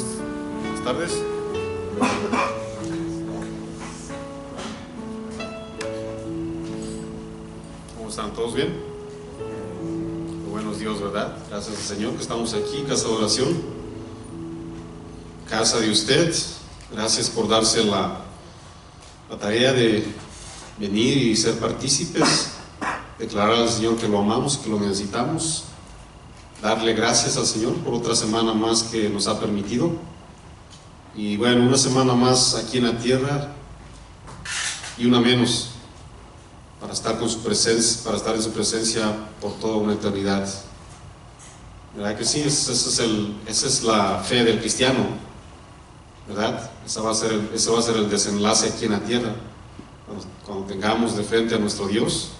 Buenas tardes. ¿Cómo están? ¿Todos bien? Buenos Dios, ¿verdad? Gracias al Señor que estamos aquí, casa de oración, casa de usted. Gracias por darse la tarea de venir y ser partícipes, declarar al Señor que lo amamos, que lo necesitamos, darle gracias al Señor por otra semana más que nos ha permitido. Y bueno, una semana más aquí en la tierra y una menos para estar con su presencia, para estar en su presencia por toda una eternidad. ¿Verdad que sí? Esa es la fe del cristiano, ¿verdad? Ese va a ser el desenlace aquí en la tierra, cuando tengamos de frente a nuestro Dios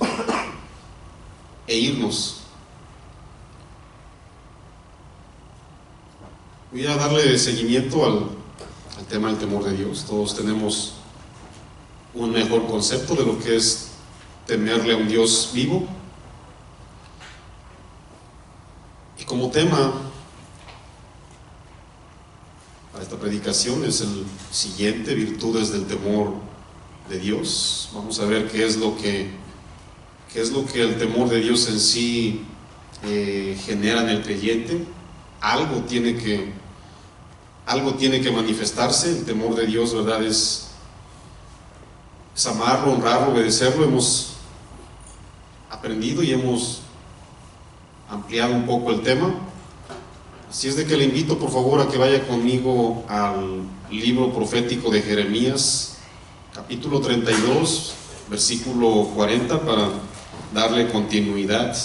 e irnos. Voy a darle seguimiento al tema del temor de Dios. Todos tenemos un mejor concepto de lo que es temerle a un Dios vivo. Y como tema para esta predicación es el siguiente: virtudes del temor de Dios. Vamos a ver qué es lo que el temor de Dios en sí genera en el creyente. Algo tiene que manifestarse. El temor de Dios, ¿verdad? Es amarlo, honrarlo, obedecerlo. Hemos aprendido y hemos ampliado un poco el tema. Así es de que le invito por favor a que vaya conmigo al libro profético de Jeremías, capítulo 32, versículo 40, para darle continuidad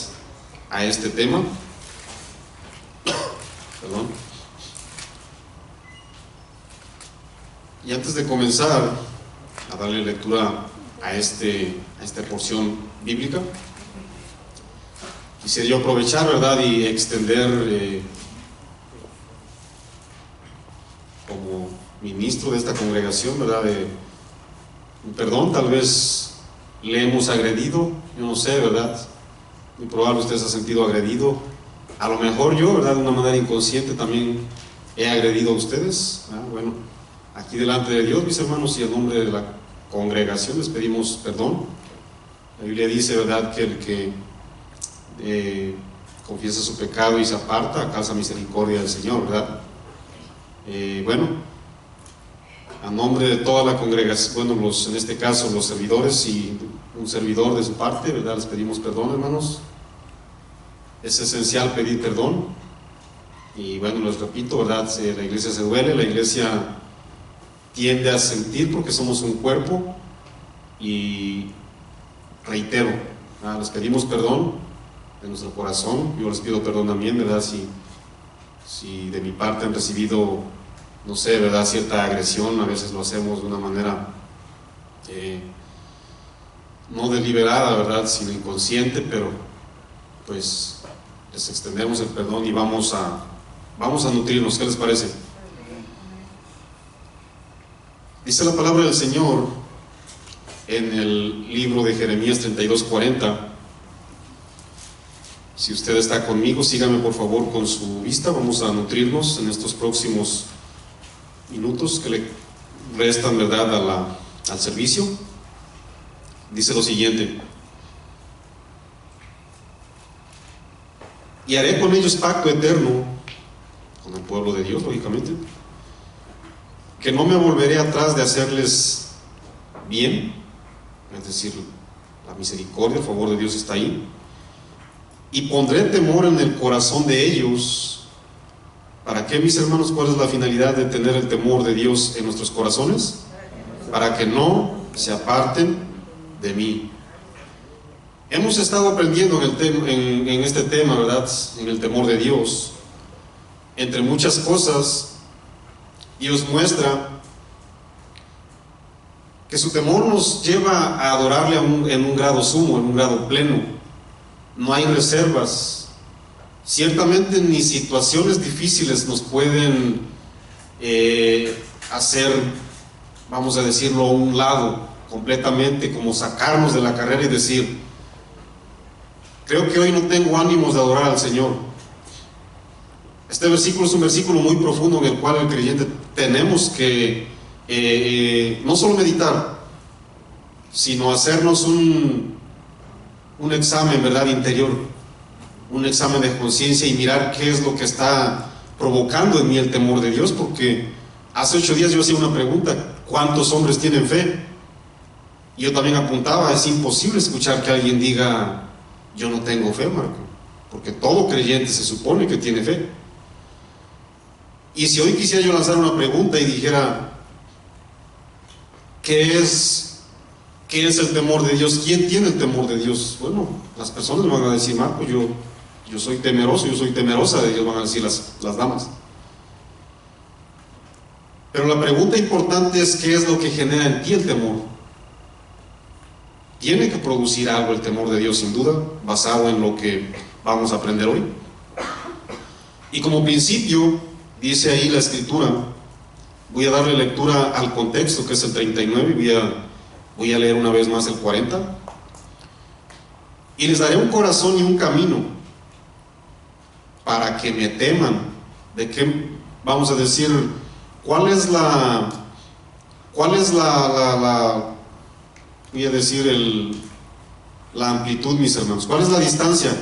a este tema. Perdón. Y antes de comenzar a darle lectura a esta porción bíblica, quisiera yo aprovechar, ¿verdad?, y extender como ministro de esta congregación, ¿verdad?, un perdón. Tal vez le hemos agredido, yo no sé, ¿verdad? Muy probable usted se ha sentido agredido. A lo mejor yo, ¿verdad?, de una manera inconsciente también he agredido a ustedes. Bueno, aquí delante de Dios, mis hermanos, y en nombre de la congregación les pedimos perdón. La Biblia dice, ¿verdad?, que el que confiesa su pecado y se aparta alcanza misericordia del Señor, ¿verdad? Bueno, a nombre de toda la congregación, bueno, en este caso los servidores y un servidor de su parte, ¿verdad?, les pedimos perdón, hermanos. Es esencial pedir perdón. Y bueno, les repito, ¿verdad?, la iglesia se duele, la iglesia tiende a sentir porque somos un cuerpo. Y reitero, les pedimos perdón de nuestro corazón. Yo les pido perdón también, ¿verdad?, si de mi parte han recibido, no sé, ¿verdad?, cierta agresión. A veces lo hacemos de una manera no deliberada, ¿verdad?, sino inconsciente, pero pues les extendemos el perdón y vamos a nutrirnos. ¿Qué les parece? Dice la palabra del Señor en el libro de Jeremías 32:40. Si usted está conmigo, sígame por favor con su vista. Vamos a nutrirnos en estos próximos minutos que le restan, ¿verdad?, al servicio. Dice lo siguiente: y haré con ellos pacto eterno, con el pueblo de Dios, lógicamente, que no me volveré atrás de hacerles bien. Es decir, la misericordia, el favor de Dios está ahí. Y pondré temor en el corazón de ellos. ¿Para qué, mis hermanos? ¿Cuál es la finalidad de tener el temor de Dios en nuestros corazones? Para que no se aparten de mí. Hemos estado aprendiendo en este tema, ¿verdad?, en el temor de Dios. Entre muchas cosas, Dios muestra que su temor nos lleva a adorarle en un grado sumo, en un grado pleno. No hay reservas. Ciertamente ni situaciones difíciles nos pueden hacer, vamos a decirlo, a un lado completamente, como sacarnos de la carrera y decir: creo que hoy no tengo ánimos de adorar al Señor. Este versículo es un versículo muy profundo en el cual el creyente tenemos que no solo meditar, sino hacernos un examen, ¿verdad?, interior, un examen de conciencia y mirar qué es lo que está provocando en mí el temor de Dios. Porque hace 8 días yo hacía una pregunta: ¿cuántos hombres tienen fe? Y yo también apuntaba, es imposible escuchar que alguien diga: yo no tengo fe, Marco, porque todo creyente se supone que tiene fe. Y si hoy quisiera yo lanzar una pregunta y dijera: ¿qué es el temor de Dios? ¿Quién tiene el temor de Dios? Bueno, las personas van a decir: Marco, yo soy temeroso, yo soy temerosa de Dios, van a decir las damas. Pero la pregunta importante es: ¿qué es lo que genera en ti el temor? Tiene que producir algo el temor de Dios, sin duda, basado en lo que vamos a aprender hoy. Y como principio, dice ahí la escritura, voy a darle lectura al contexto, que es el 39, y voy a leer una vez más el 40. Y les daré un corazón y un camino para que me teman. ¿De qué vamos a decir? ¿Cuál es la voy a decir la amplitud, mis hermanos? ¿Cuál es la distancia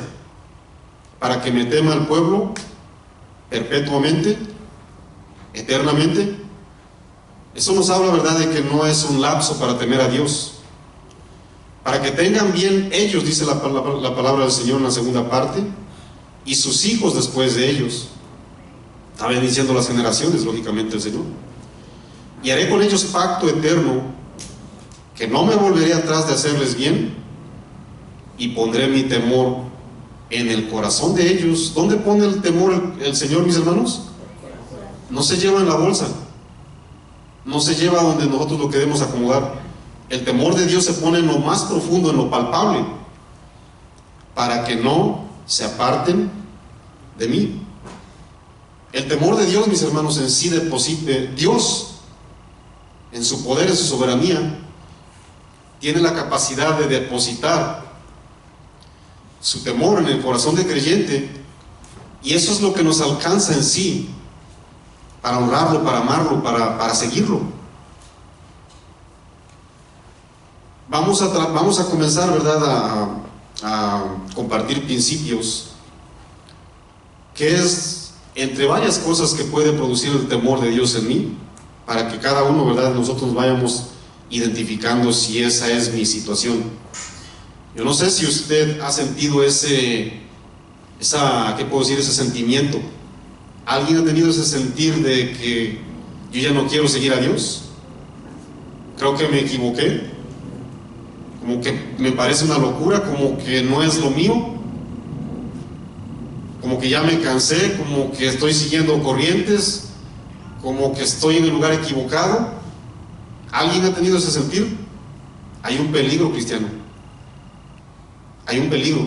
para que me tema el pueblo perpetuamente, eternamente? Eso nos habla, ¿verdad?, de que no es un lapso para temer a Dios. Para que tengan bien ellos, dice la palabra del Señor en la segunda parte, y sus hijos después de ellos. Está bendiciendo las generaciones, lógicamente, el Señor. Y haré con ellos pacto eterno, que no me volveré atrás de hacerles bien, y pondré mi temor en el corazón de ellos. ¿Dónde pone el temor el Señor, mis hermanos? No se lleva en la bolsa, no se lleva donde nosotros lo queremos acomodar. El temor de Dios se pone en lo más profundo, en lo palpable, para que no se aparten de mí. El temor de Dios, mis hermanos, en sí deposite Dios, en su poder, en su soberanía, tiene la capacidad de depositar su temor en el corazón del creyente, y eso es lo que nos alcanza en sí para honrarlo, para amarlo, para seguirlo. Vamos a comenzar, ¿verdad?, a compartir principios, que es entre varias cosas que puede producir el temor de Dios en mí, para que cada uno, ¿verdad?, nosotros vayamos identificando si esa es mi situación. Yo no sé si usted ha sentido ¿qué puedo decir? Ese sentimiento. ¿Alguien ha tenido ese sentir de que yo ya no quiero seguir a Dios? Creo que me equivoqué, como que me parece una locura, como que no es lo mío, como que ya me cansé, como que estoy siguiendo corrientes, como que estoy en el lugar equivocado. ¿Alguien ha tenido ese sentir? Hay un peligro, cristiano. Hay un peligro.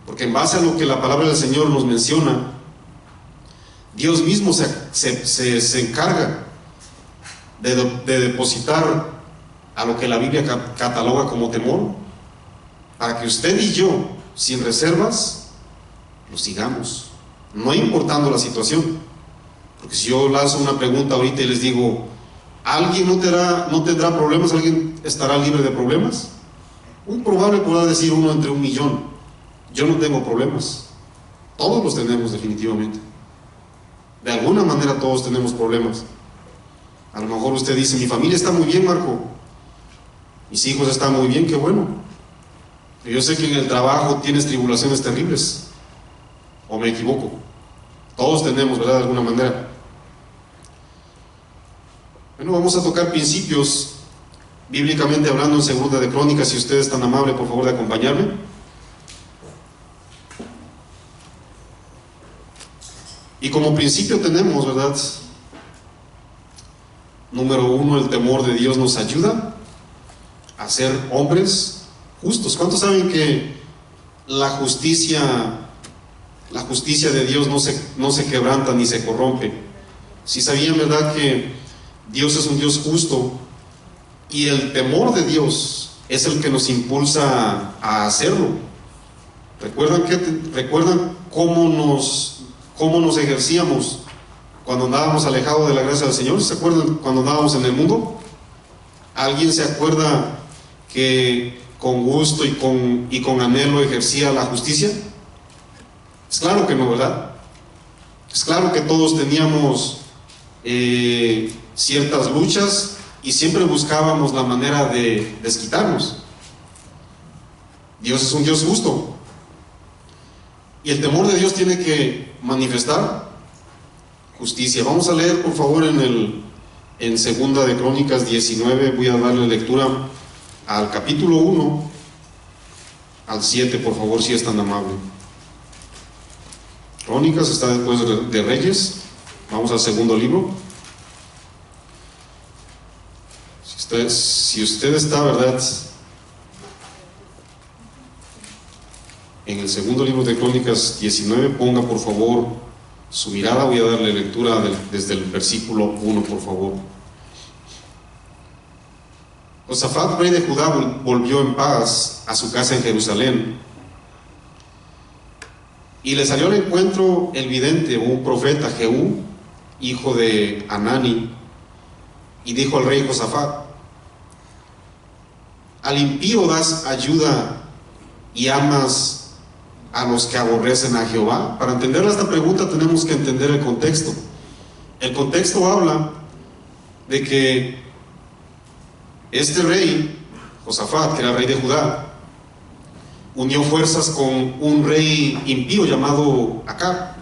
Porque en base a lo que la palabra del Señor nos menciona, Dios mismo se encarga de depositar a lo que la Biblia cataloga como temor, para que usted y yo, sin reservas, lo sigamos, no importando la situación. Porque si yo lanzo una pregunta ahorita y les digo: ¿alguien no tendrá problemas? ¿Alguien estará libre de problemas? Un probable podrá decir uno entre 1.000.000. Yo no tengo problemas. Todos los tenemos, definitivamente. De alguna manera todos tenemos problemas. A lo mejor usted dice: mi familia está muy bien, Marco, mis hijos están muy bien, qué bueno. Pero yo sé que en el trabajo tienes tribulaciones terribles. ¿O me equivoco? Todos tenemos, ¿verdad?, de alguna manera. Bueno, vamos a tocar principios bíblicamente hablando en Segunda de Crónicas. Si usted es tan amable, por favor, de acompañarme. Y como principio tenemos, ¿verdad?, número 1, el temor de Dios nos ayuda a ser hombres justos. ¿Cuántos saben que la justicia de Dios no se quebranta ni se corrompe? Si sabían, ¿verdad?, que Dios es un Dios justo, y el temor de Dios es el que nos impulsa a hacerlo. ¿Recuerdan cómo cómo nos ejercíamos cuando andábamos alejados de la gracia del Señor. ¿Se acuerdan cuando andábamos en el mundo? ¿Alguien se acuerda que con gusto y con anhelo ejercía la justicia? Es claro que no, ¿verdad? Es claro que todos teníamos ciertas luchas y siempre buscábamos la manera de desquitarnos. Dios es un Dios justo y el temor de Dios tiene que manifestar justicia. Vamos a leer, por favor, en Segunda de Crónicas 19. Voy a darle lectura al capítulo 1 al 7, por favor, si es tan amable. Crónicas está después de Reyes. Vamos al segundo libro. Si usted está, ¿verdad?, en el segundo libro de Crónicas 19, ponga por favor su mirada. Voy a darle lectura desde el versículo 1, por favor. Josafat, rey de Judá, volvió en paz a su casa en Jerusalén, y le salió al encuentro el vidente o un profeta, Jehú, hijo de Anani, y dijo al rey Josafat: al impío das ayuda y amas a los que aborrecen a Jehová. Para entender esta pregunta tenemos que entender el contexto. El contexto habla de que este rey, Josafat, que era rey de Judá, unió fuerzas con un rey impío llamado Acab.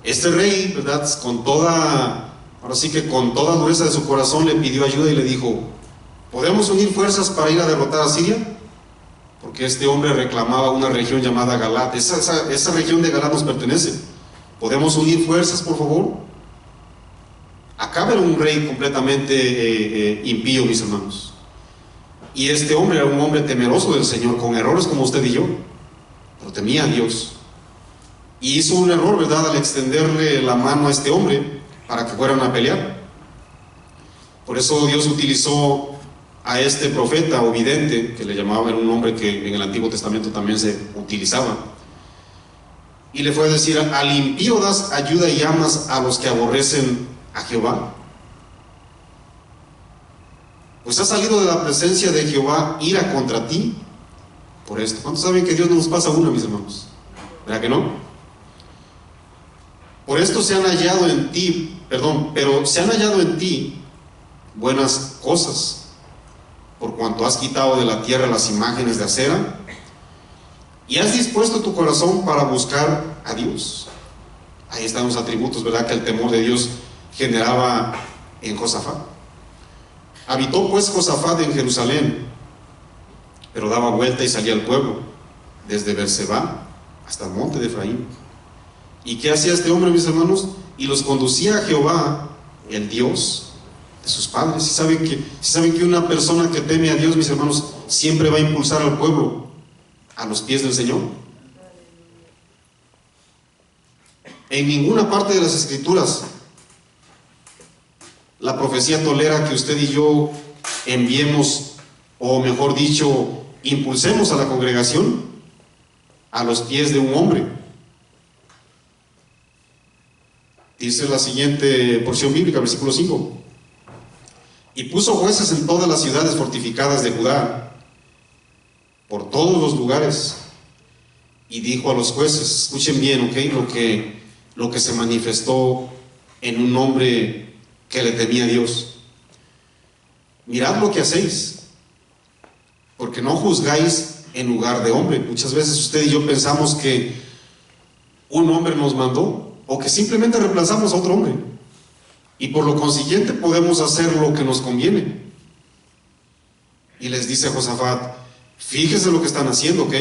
Este rey, ¿verdad?, ahora sí que con toda dureza de su corazón le pidió ayuda y le dijo: ¿podemos unir fuerzas para ir a derrotar a Siria? Porque este hombre reclamaba una región llamada Galat. Esa región de Galat nos pertenece. ¿Podemos unir fuerzas, por favor? Acab era un rey completamente impío, mis hermanos. Y este hombre era un hombre temeroso del Señor, con errores como usted y yo, pero temía a Dios. Y hizo un error, ¿verdad?, al extenderle la mano a este hombre para que fueran a pelear. Por eso Dios utilizó a este profeta o vidente, que le llamaban, era un nombre que en el Antiguo Testamento también se utilizaba, y le fue a decir: al impío das ayuda y amas a los que aborrecen a Jehová. Pues ha salido de la presencia de Jehová ira contra ti por esto. ¿Cuántos saben que Dios no nos pasa una, mis hermanos? ¿Verdad que no? Por esto se han hallado en ti, pero se han hallado en ti buenas cosas, por cuanto has quitado de la tierra las imágenes de acera y has dispuesto tu corazón para buscar a Dios. Ahí están los atributos, ¿verdad?, que el temor de Dios generaba en Josafat. Habitó pues Josafat en Jerusalén, pero daba vuelta y salía al pueblo, desde Berseba hasta el monte de Efraín. ¿Y qué hacía este hombre, mis hermanos? Y los conducía a Jehová, el Dios de sus padres. Si saben que una persona que teme a Dios, mis hermanos, siempre va a impulsar al pueblo a los pies del Señor. En ninguna parte de las Escrituras la profecía tolera que usted y yo enviemos, o mejor dicho, impulsemos a la congregación a los pies de un hombre. Dice la siguiente porción bíblica, versículo 5: y puso jueces en todas las ciudades fortificadas de Judá, por todos los lugares, y dijo a los jueces, escuchen bien, ¿ok?, lo que se manifestó en un hombre que le temía a Dios: mirad lo que hacéis, porque no juzgáis en lugar de hombre. Muchas veces usted y yo pensamos que un hombre nos mandó, o que simplemente reemplazamos a otro hombre, y por lo consiguiente podemos hacer lo que nos conviene. Y les dice Josafat: fíjese lo que están haciendo, ¿ok?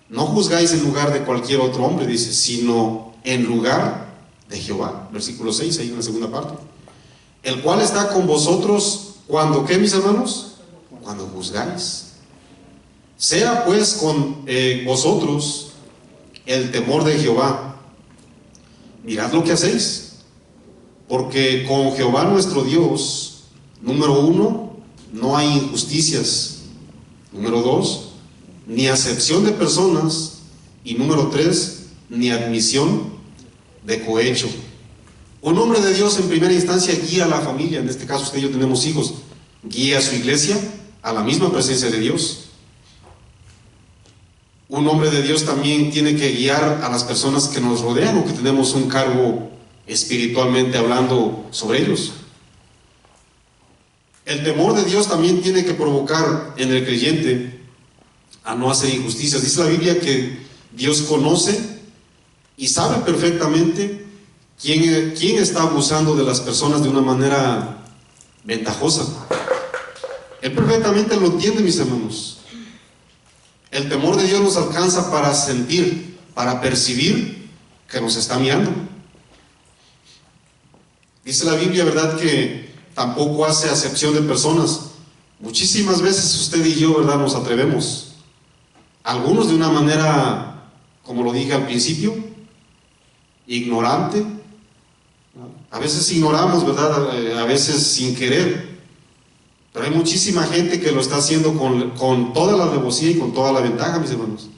No juzgáis en lugar de cualquier otro hombre, dice, sino en lugar de Jehová. Versículo 6, ahí en la segunda parte: el cual está con vosotros cuando, ¿qué, mis hermanos? Cuando juzgáis. Sea pues con vosotros el temor de Jehová. Mirad lo que hacéis, porque con Jehová nuestro Dios, número 1, no hay injusticias, número 2, ni acepción de personas, y número 3, ni admisión de cohecho. Un hombre de Dios en primera instancia guía a la familia, en este caso usted y yo tenemos hijos, guía a su iglesia a la misma presencia de Dios. Un hombre de Dios también tiene que guiar a las personas que nos rodean o que tenemos un cargo espiritualmente hablando sobre ellos. El temor de Dios también tiene que provocar en el creyente a no hacer injusticias. Dice la Biblia que Dios conoce y sabe perfectamente quién está abusando de las personas de una manera ventajosa. Él perfectamente lo entiende, mis hermanos. El temor de Dios nos alcanza para sentir, para percibir que nos está mirando. Dice la Biblia, ¿verdad?, que tampoco hace acepción de personas. Muchísimas veces usted y yo, ¿verdad?, nos atrevemos. Algunos de una manera, como lo dije al principio, ignorante. A veces ignoramos, ¿verdad?, a veces sin querer. Pero hay muchísima gente que lo está haciendo con toda la alevosía y con toda la ventaja, mis hermanos.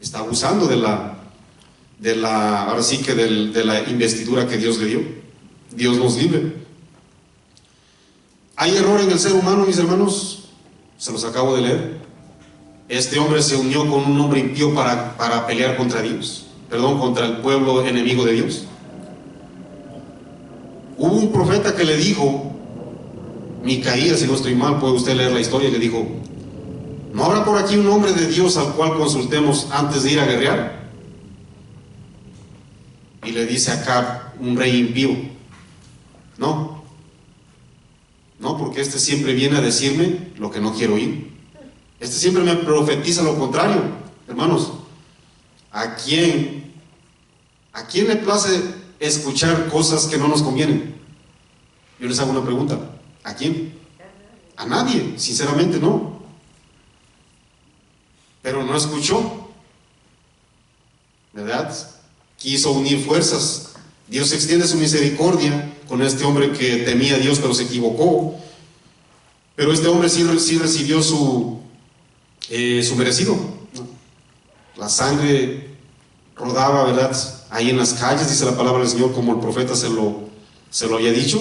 Está abusando de la investidura que Dios le dio. Dios nos libre. ¿Hay error en el ser humano, mis hermanos? Se los acabo de leer. Este hombre se unió con un hombre impío para pelear contra Dios, contra el pueblo enemigo de Dios. Hubo un profeta que le dijo, Micaías, si no estoy mal, puede usted leer la historia, y le dijo: ¿no habrá por aquí un hombre de Dios al cual consultemos antes de ir a guerrear? Y le dice acá un rey impío: no, porque este siempre viene a decirme lo que no quiero oír. Este siempre me profetiza lo contrario. Hermanos, ¿a quién le place escuchar cosas que no nos convienen? Yo les hago una pregunta: ¿a quién? A nadie, sinceramente no. Pero no escuchó, ¿verdad? Quiso unir fuerzas. Dios extiende su misericordia con este hombre que temía a Dios pero se equivocó. Pero este hombre sí recibió su merecido. La sangre rodaba, ¿verdad?, ahí en las calles, dice la palabra del Señor, como el profeta se lo había dicho.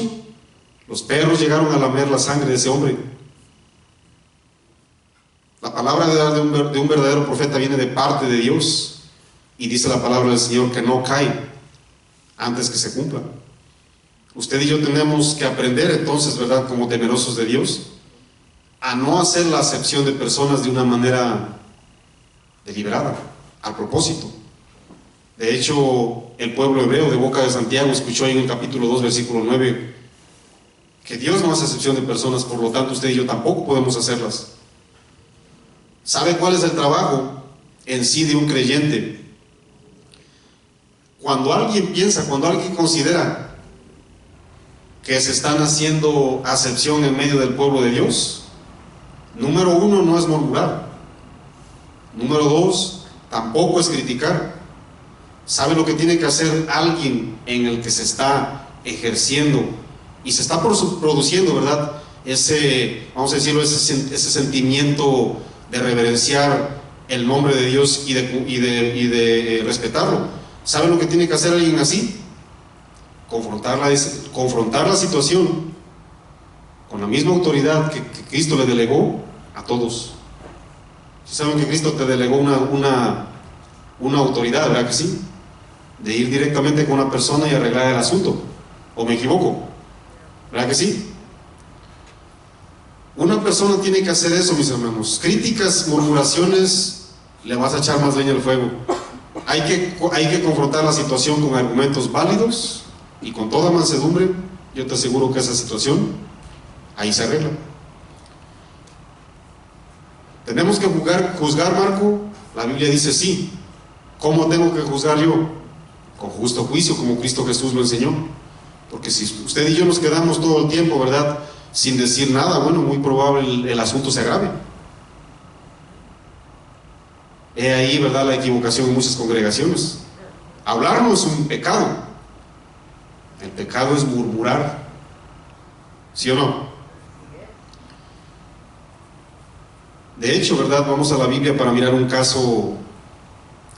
Los perros llegaron a lamer la sangre de ese hombre. La palabra de un verdadero profeta viene de parte de Dios, y dice la palabra del Señor que no cae antes que se cumpla. Usted y yo tenemos que aprender entonces, ¿verdad?, como temerosos de Dios, a no hacer la acepción de personas de una manera deliberada, a propósito. De hecho, el pueblo hebreo de boca de Santiago escuchó ahí en el capítulo 2, versículo 9, que Dios no hace acepción de personas, por lo tanto usted y yo tampoco podemos hacerlas. ¿Sabe cuál es el trabajo en sí de un creyente? Cuando alguien considera que se están haciendo acepción en medio del pueblo de Dios, número 1, no es murmurar. Número 2, tampoco es criticar. ¿Sabe lo que tiene que hacer alguien en el que se está ejerciendo y se está produciendo, ¿verdad?, vamos a decirlo, ese sentimiento de reverenciar el nombre de Dios y de respetarlo? ¿Sabe lo que tiene que hacer alguien así? Confrontar la situación con la misma autoridad que Cristo le delegó a todos. ¿Sí saben que Cristo te delegó una autoridad, verdad que sí? De ir directamente con una persona y arreglar el asunto. ¿O me equivoco? ¿Verdad que sí? Una persona tiene que hacer eso, mis hermanos. Críticas, murmuraciones, le vas a echar más leña al fuego. Hay que confrontar la situación con argumentos válidos y con toda mansedumbre. Yo te aseguro que esa situación ahí se arregla. ¿Tenemos que juzgar, Marco? La Biblia dice sí. ¿Cómo tengo que juzgar yo? Con justo juicio, como Cristo Jesús lo enseñó. Porque si usted y yo nos quedamos todo el tiempo, ¿verdad?, sin decir nada, bueno, muy probable el asunto se agrave. He ahí, ¿verdad?, la equivocación en muchas congregaciones. Hablar no es un pecado. El pecado es murmurar. ¿Sí o no? De hecho, ¿verdad?, vamos a la Biblia para mirar un caso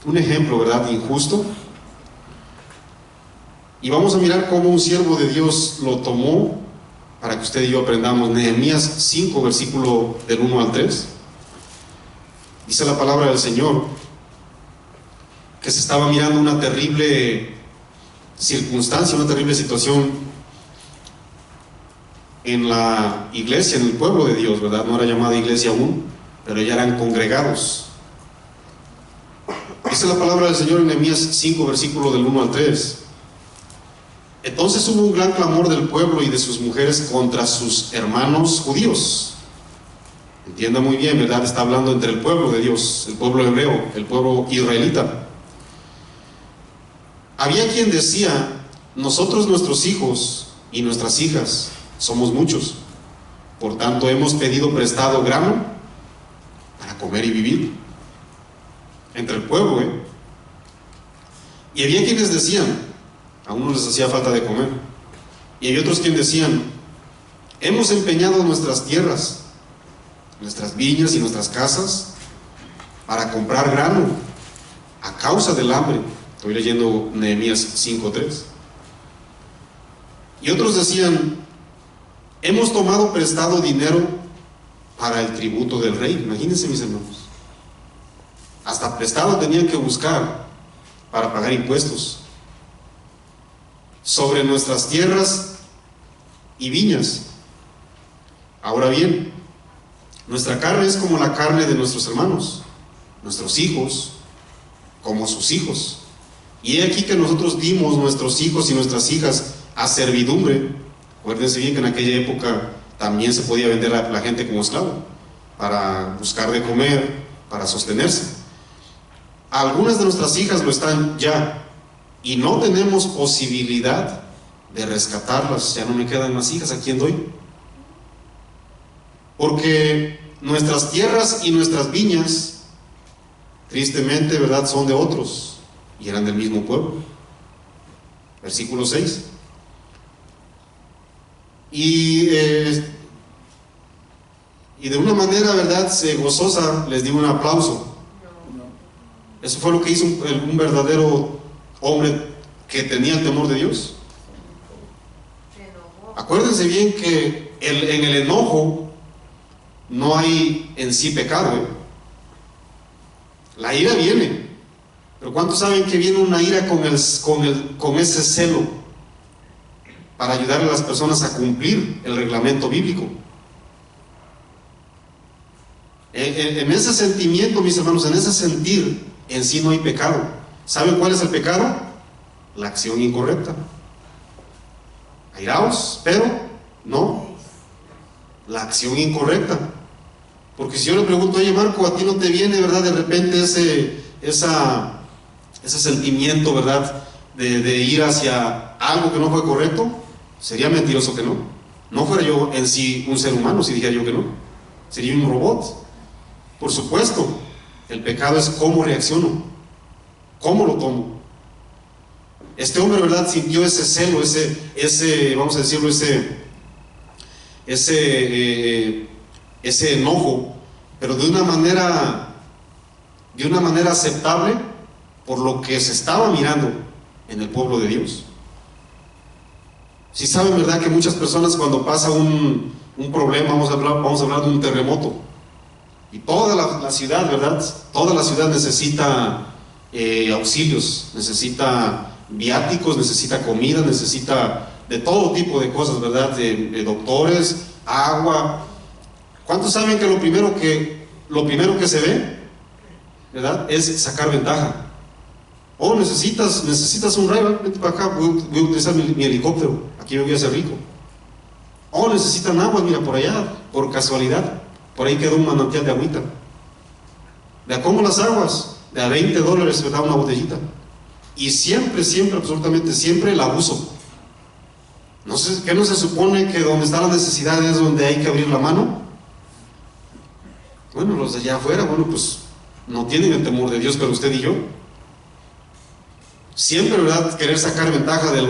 un ejemplo, ¿verdad?, injusto. Y vamos a mirar cómo un siervo de Dios lo tomó para que usted y yo aprendamos. Nehemías 5, versículo del 1 al 3. Dice la palabra del Señor que se estaba mirando una terrible circunstancia, una terrible situación en la iglesia, en el pueblo de Dios, ¿verdad? No era llamada iglesia aún, pero ya eran congregados. Dice la palabra del Señor en Nehemías 5, versículo del 1 al 3. Entonces hubo un gran clamor del pueblo y de sus mujeres contra sus hermanos judíos. Entienda muy bien, ¿verdad? Está hablando entre el pueblo de Dios, el pueblo hebreo, el pueblo israelita. Había quien decía: nosotros, nuestros hijos y nuestras hijas, somos muchos, por tanto hemos pedido prestado grano para comer y vivir. Entre el pueblo, Y había quienes decían, a unos les hacía falta de comer, y hay otros quienes decían: hemos empeñado nuestras tierras, nuestras viñas y nuestras casas para comprar grano a causa del hambre. Estoy leyendo Nehemías 5:3. Y otros decían: hemos tomado prestado dinero para el tributo del rey. Imagínense, mis hermanos, hasta prestado tenían que buscar para pagar impuestos sobre nuestras tierras y viñas. Ahora bien, nuestra carne es como la carne de nuestros hermanos, nuestros hijos como sus hijos. Y he aquí que nosotros dimos nuestros hijos y nuestras hijas a servidumbre. Acuérdense bien que en aquella época también se podía vender a la gente como esclavo, para buscar de comer, para sostenerse. Algunas de nuestras hijas lo están ya, y no tenemos posibilidad de rescatarlas. Ya no me quedan más hijas, ¿a quién doy? Porque nuestras tierras y nuestras viñas, tristemente, ¿verdad?, son de otros, y eran del mismo pueblo. Versículo 6. Y de una manera, ¿verdad?, gozosa, les di un aplauso. Eso fue lo que hizo un verdadero hombre que tenía el temor de Dios. Acuérdense bien que en el enojo no hay en sí pecado, La ira viene, pero ¿cuántos saben que viene una ira con ese celo para ayudar a las personas a cumplir el reglamento bíblico? En ese sentimiento, mis hermanos, en ese sentir, en sí no hay pecado. ¿Saben cuál es el pecado? La acción incorrecta. Airaos, pero no la acción incorrecta. Porque si yo le pregunto: oye, Marco, a ti no te viene, ¿verdad?, de repente ese sentimiento, ¿verdad?, de ir hacia algo que no fue correcto. Sería mentiroso que no. No fuera yo en sí un ser humano si dijera yo que no. Sería un robot. Por supuesto, el pecado es cómo reacciono, cómo lo tomo. Este hombre, ¿verdad?, sintió ese celo, ese vamos a decirlo, ese enojo, pero de una manera aceptable, por lo que se estaba mirando en el pueblo de Dios. Si saben, ¿verdad?, que muchas personas, cuando pasa un problema, vamos a hablar de un terremoto, y toda la ciudad, ¿verdad?, toda la ciudad necesita auxilios, necesita viáticos, necesita comida, necesita de todo tipo de cosas, ¿verdad?, de doctores, agua. ¿Cuántos saben que lo primero que se ve, ¿verdad?, es sacar ventaja? Oh, necesitas un rayo, vente para acá, voy a utilizar mi helicóptero, aquí me voy a hacer rico. Oh, necesitan agua, mira, por allá, por casualidad, por ahí quedó un manantial de agüita. ¿De a cómo las aguas? De a $20, ¿verdad?, una botellita. Y siempre, absolutamente siempre, el abuso. ¿Qué no se supone que donde está la necesidad es donde hay que abrir la mano? Bueno, los de allá afuera, bueno, pues no tienen el temor de Dios, pero usted y yo. Siempre, ¿verdad?, querer sacar ventaja de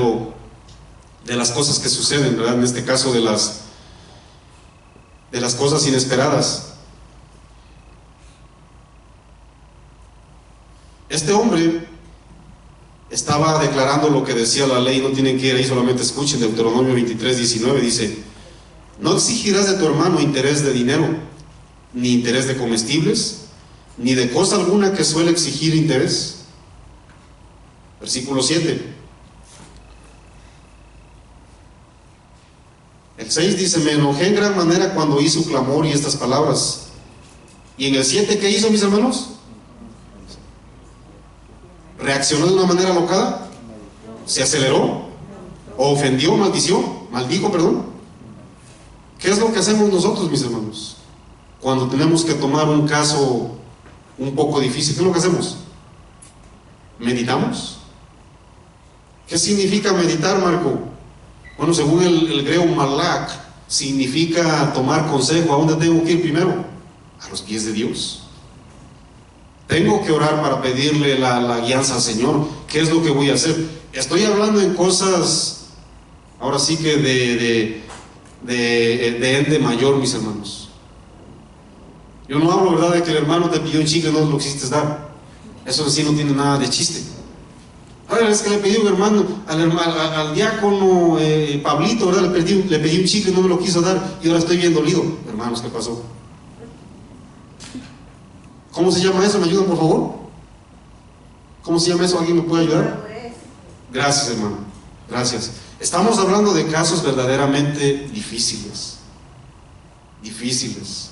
las cosas que suceden, ¿verdad?, en este caso de las cosas inesperadas. Este hombre estaba declarando lo que decía la ley. No tienen que ir ahí, solamente escuchen. Deuteronomio 23:19 dice: no exigirás de tu hermano interés de dinero, ni interés de comestibles, ni de cosa alguna que suele exigir interés. Versículo 7. El 6 dice: me enojé en gran manera cuando oí su clamor y estas palabras. Y en el 7, ¿qué hizo, mis hermanos? ¿Reaccionó de una manera alocada? ¿Se aceleró? ¿O ofendió, maldijo, perdón? ¿Qué es lo que hacemos nosotros, mis hermanos? Cuando tenemos que tomar un caso un poco difícil, ¿qué es lo que hacemos? ¿Meditamos? ¿Qué significa meditar, Marco? Bueno, según el griego malak, significa tomar consejo. ¿A dónde tengo que ir primero? A los pies de Dios. Tengo que orar para pedirle la guianza al Señor. ¿Qué es lo que voy a hacer? Estoy hablando en cosas, ahora sí que de ente mayor, mis hermanos. Yo no hablo, ¿verdad?, de que el hermano te pidió un chicle y no lo quisiste dar. Eso en sí no tiene nada de chiste. Ahora es que le pedí un hermano al diácono Pablito, ¿verdad? Le pedí un chicle y no me lo quiso dar, y ahora estoy bien dolido. Hermanos, ¿qué pasó? ¿Cómo se llama eso? ¿Me ayudan, por favor? ¿Cómo se llama eso? ¿Alguien me puede ayudar? Gracias, hermano. Gracias. Estamos hablando de casos verdaderamente difíciles. Difíciles.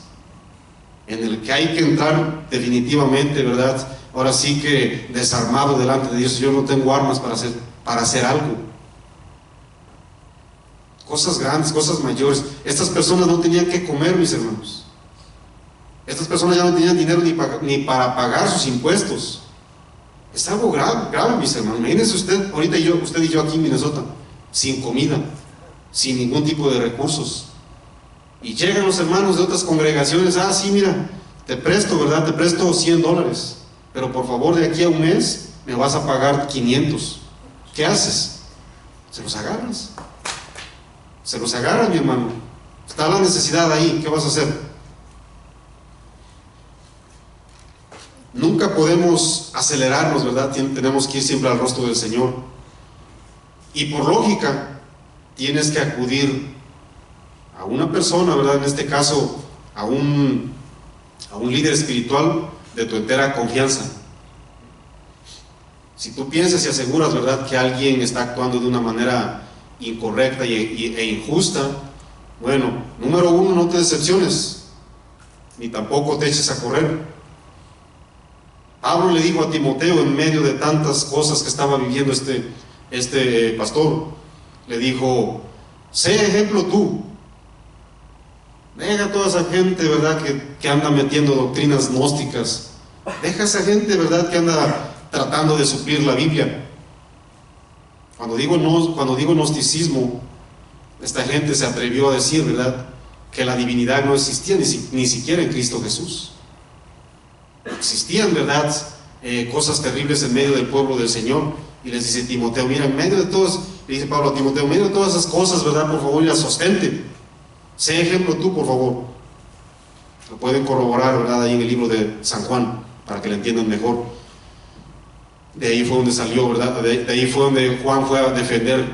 En el que hay que entrar definitivamente, ¿verdad? Ahora sí que desarmado delante de Dios. Yo no tengo armas para hacer algo. Cosas grandes, cosas mayores. Estas personas no tenían que comer, mis hermanos. Estas personas ya no tenían dinero ni para pagar sus impuestos. Es algo grave, mis hermanos. Imagínense usted, ahorita usted y yo aquí en Minnesota, sin comida, sin ningún tipo de recursos. Y llegan los hermanos de otras congregaciones: ah, sí, mira, te presto, ¿verdad? Te presto $100, pero por favor de aquí a un mes me vas a pagar 500. ¿Qué haces? Se los agarras. Se los agarras, mi hermano. Está la necesidad ahí, ¿qué vas a hacer? Nunca podemos acelerarnos, ¿verdad? Tenemos que ir siempre al rostro del Señor. Y por lógica, tienes que acudir a una persona, ¿verdad? En este caso, a un líder espiritual de tu entera confianza. Si tú piensas y aseguras, ¿verdad?, que alguien está actuando de una manera incorrecta e injusta, bueno, número uno, no te decepciones, ni tampoco te eches a correr. Pablo le dijo a Timoteo, en medio de tantas cosas que estaba viviendo este pastor, le dijo: sé ejemplo tú. Deja a toda esa gente, ¿verdad?, que anda metiendo doctrinas gnósticas. Deja a esa gente, ¿verdad?, que anda tratando de suplir la Biblia. Cuando digo gnosticismo, esta gente se atrevió a decir, ¿verdad?, que la divinidad no existía ni siquiera en Cristo Jesús. Existían, ¿verdad?, cosas terribles en medio del pueblo del Señor. Y les dice Timoteo: mira, en medio de todos, le dice Pablo a Timoteo, en medio de todas esas cosas, ¿verdad?, por favor, y las sostente. Sé ejemplo tú, por favor. Lo pueden corroborar, ¿verdad?, ahí en el libro de San Juan, para que lo entiendan mejor. De ahí fue donde salió, ¿verdad? De ahí fue donde Juan fue a defender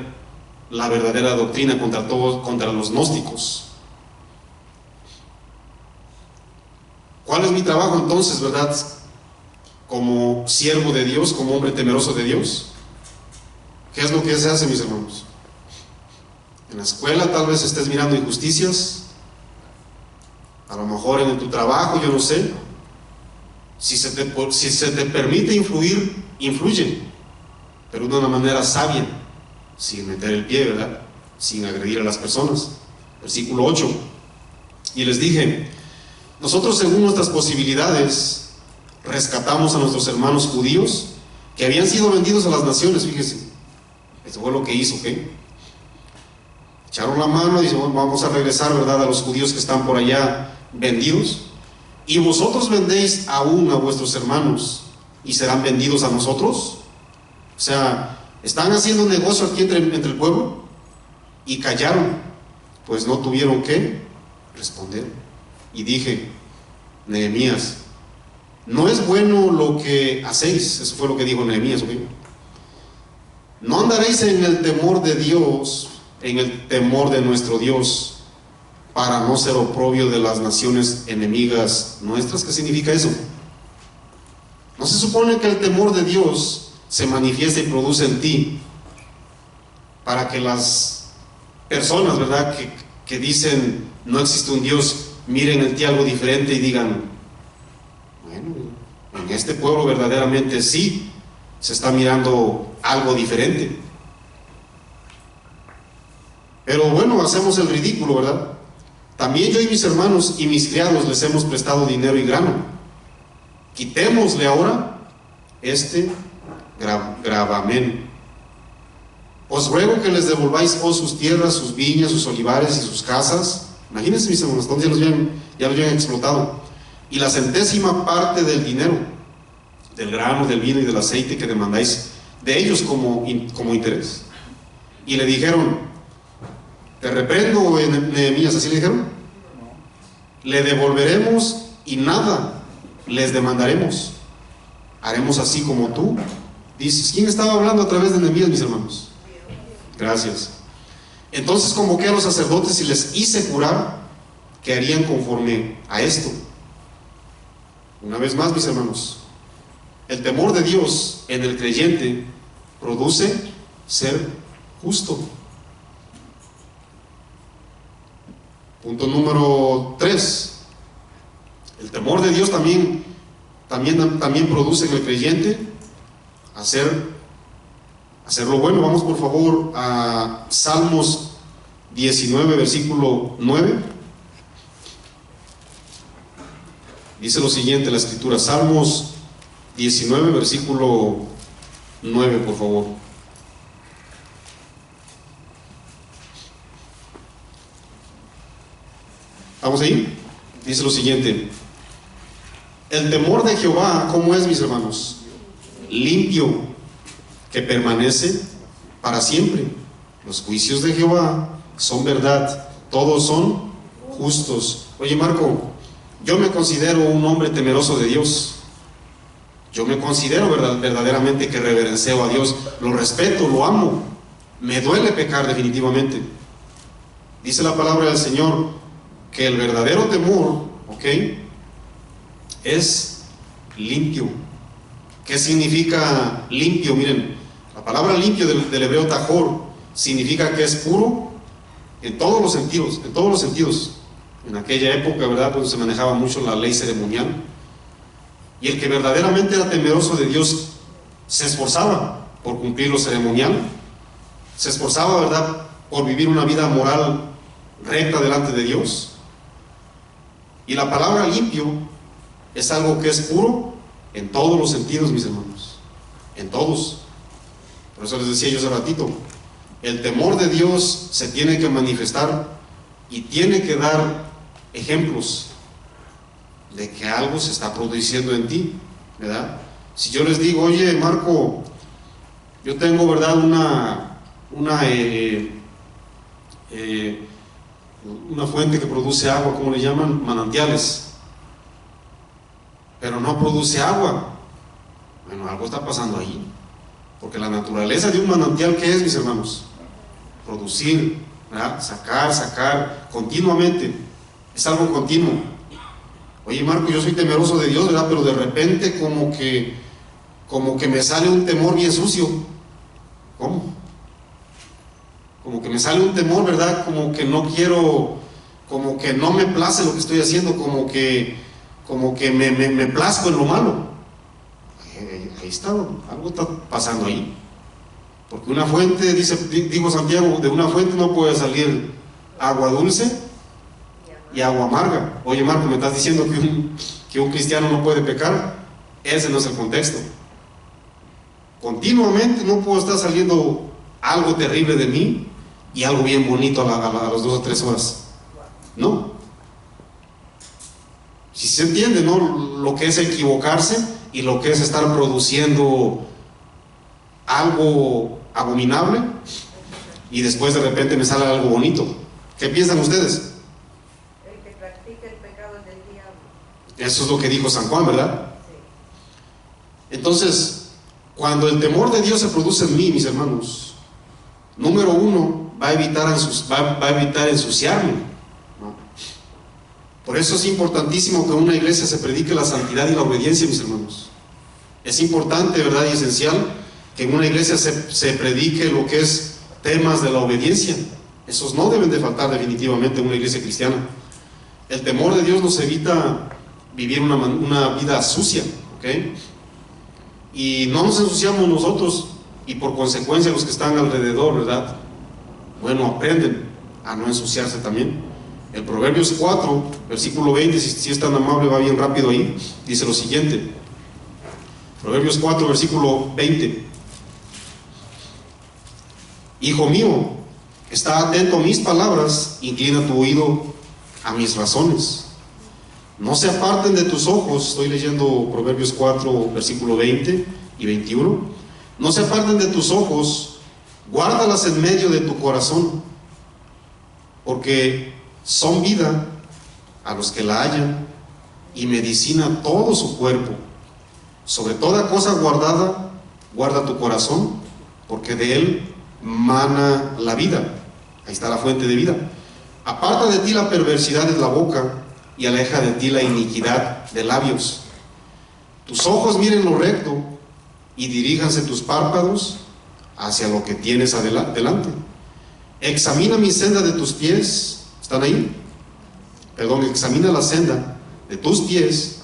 la verdadera doctrina contra los gnósticos. ¿Cuál es mi trabajo entonces, verdad? Como siervo de Dios, como hombre temeroso de Dios. ¿Qué es lo que se hace, mis hermanos? En la escuela tal vez estés mirando injusticias, a lo mejor en tu trabajo, yo no sé. Si se te permite influir, influye, pero de una manera sabia, sin meter el pie, ¿verdad?, sin agredir a las personas. Versículo 8: y les dije: nosotros, según nuestras posibilidades, rescatamos a nuestros hermanos judíos que habían sido vendidos a las naciones. Fíjese, eso fue lo que hizo, ¿qué? Echaron la mano y dijeron: bueno, vamos a regresar, ¿verdad?, a los judíos que están por allá vendidos. Y vosotros vendéis aún a vuestros hermanos y serán vendidos a nosotros. O sea, están haciendo un negocio aquí entre el pueblo, y callaron, pues no tuvieron que responder. Y dije: Nehemías, no es bueno lo que hacéis. Eso fue lo que dijo Nehemías, ¿ok? No andaréis en el temor de Dios, en el temor de nuestro Dios, para no ser oprobio de las naciones enemigas nuestras. ¿Qué significa eso? ¿No se supone que el temor de Dios se manifiesta y produce en ti para que las personas, ¿verdad?, que dicen no existe un Dios, miren en ti algo diferente y digan, bueno, en este pueblo verdaderamente sí se está mirando algo diferente? Pero bueno, hacemos el ridículo, ¿verdad? También yo y mis hermanos y mis criados les hemos prestado dinero y grano. Quitémosle ahora este gravamen. Os ruego que les devolváis sus tierras, sus viñas, sus olivares y sus casas. Imagínense, mis hermanos, ya los habían explotado. Y la centésima parte del dinero, del grano, del vino y del aceite que demandáis de ellos como interés. Y le dijeron, te reprendo, Nehemías, ¿así le dijeron? Le devolveremos y nada les demandaremos. Haremos así como tú dices. ¿Quién estaba hablando a través de Nehemías, mis hermanos? Gracias. Entonces convoqué a los sacerdotes y les hice jurar que harían conforme a esto. Una vez más, mis hermanos, el temor de Dios en el creyente produce ser justo. Punto número 3. El temor de Dios también produce en el creyente hacer lo bueno. Vamos por favor a Salmos 19, versículo 9. Dice lo siguiente la escritura, Salmos 19, versículo 9, por favor. ¿Vamos ahí? Dice lo siguiente: el temor de Jehová, ¿cómo es, mis hermanos? Limpio, que permanece para siempre. Los juicios de Jehová son verdad, todos son justos. Oye, Marco, yo me considero un hombre temeroso de Dios. Yo me considero verdaderamente que reverencio a Dios, lo respeto, lo amo. Me duele pecar definitivamente. Dice la palabra del Señor que el verdadero temor, ¿ok?, es limpio. ¿Qué significa limpio? Miren, la palabra limpio del hebreo tajor significa que es puro en todos los sentidos, en todos los sentidos. En aquella época, ¿verdad?, pues se manejaba mucho la ley ceremonial. Y el que verdaderamente era temeroso de Dios se esforzaba por cumplir lo ceremonial, se esforzaba, ¿verdad?, por vivir una vida moral recta delante de Dios. Y la palabra limpio es algo que es puro en todos los sentidos, mis hermanos, en todos. Por eso les decía yo hace ratito, el temor de Dios se tiene que manifestar y tiene que dar ejemplos de que algo se está produciendo en ti, ¿verdad? Si yo les digo, oye, Marco, yo tengo, ¿verdad?, una fuente que produce agua, ¿cómo le llaman? Manantiales, pero no produce agua. Bueno, algo está pasando ahí, porque la naturaleza de un manantial, ¿qué es, mis hermanos? Producir, ¿verdad? Sacar continuamente. Es algo continuo. Oye, Marco, yo soy temeroso de Dios, ¿verdad?, pero de repente como que me sale un temor bien sucio. ¿Cómo? Como que me sale un temor, ¿verdad?, como que no quiero, como que no me place lo que estoy haciendo, como que me plazco en lo malo. Ahí está, algo está pasando ahí. Porque una fuente, digo Santiago, de una fuente no puede salir agua dulce y agua amarga. Oye, Marco, me estás diciendo que un cristiano no puede pecar. Ese no es el contexto. Continuamente no puedo estar saliendo algo terrible de mí y algo bien bonito a las 2 o 3 horas. No. Si se entiende, ¿no?, lo que es equivocarse y lo que es estar produciendo algo abominable y después de repente me sale algo bonito. ¿Qué piensan ustedes? El que practica el pecado del diablo. Eso es lo que dijo San Juan, ¿verdad? Entonces, cuando el temor de Dios se produce en mí, mis hermanos, número uno, va a evitar ensuciarme, ¿no? Por eso es importantísimo que en una iglesia se predique la santidad y la obediencia, mis hermanos. Es importante, ¿verdad? Y esencial que en una iglesia se predique lo que es temas de la obediencia. Esos no deben de faltar definitivamente en una iglesia cristiana. El temor de Dios nos evita vivir una vida sucia, ¿ok? Y no nos ensuciamos nosotros, y por consecuencia los que están alrededor, ¿verdad? Bueno, aprenden a no ensuciarse también. El Proverbios 4, versículo 20, si es tan amable, va bien rápido ahí, dice lo siguiente. Proverbios 4, versículo 20. Hijo mío, está atento a mis palabras, inclina tu oído a mis razones. No se aparten de tus ojos, estoy leyendo Proverbios 4, versículo 20 y 21. No se aparten de tus ojos, guárdalas en medio de tu corazón, porque son vida a los que la hallan y medicina a todo su cuerpo. Sobre toda cosa guardada, guarda tu corazón, porque de él mana la vida. Ahí está la fuente de vida. Aparta de ti la perversidad de la boca y aleja de ti la iniquidad de labios. Tus ojos miren lo recto y diríjanse tus párpados hacia lo que tienes delante. Examina mi senda de tus pies. ¿Están ahí? Perdón, examina la senda de tus pies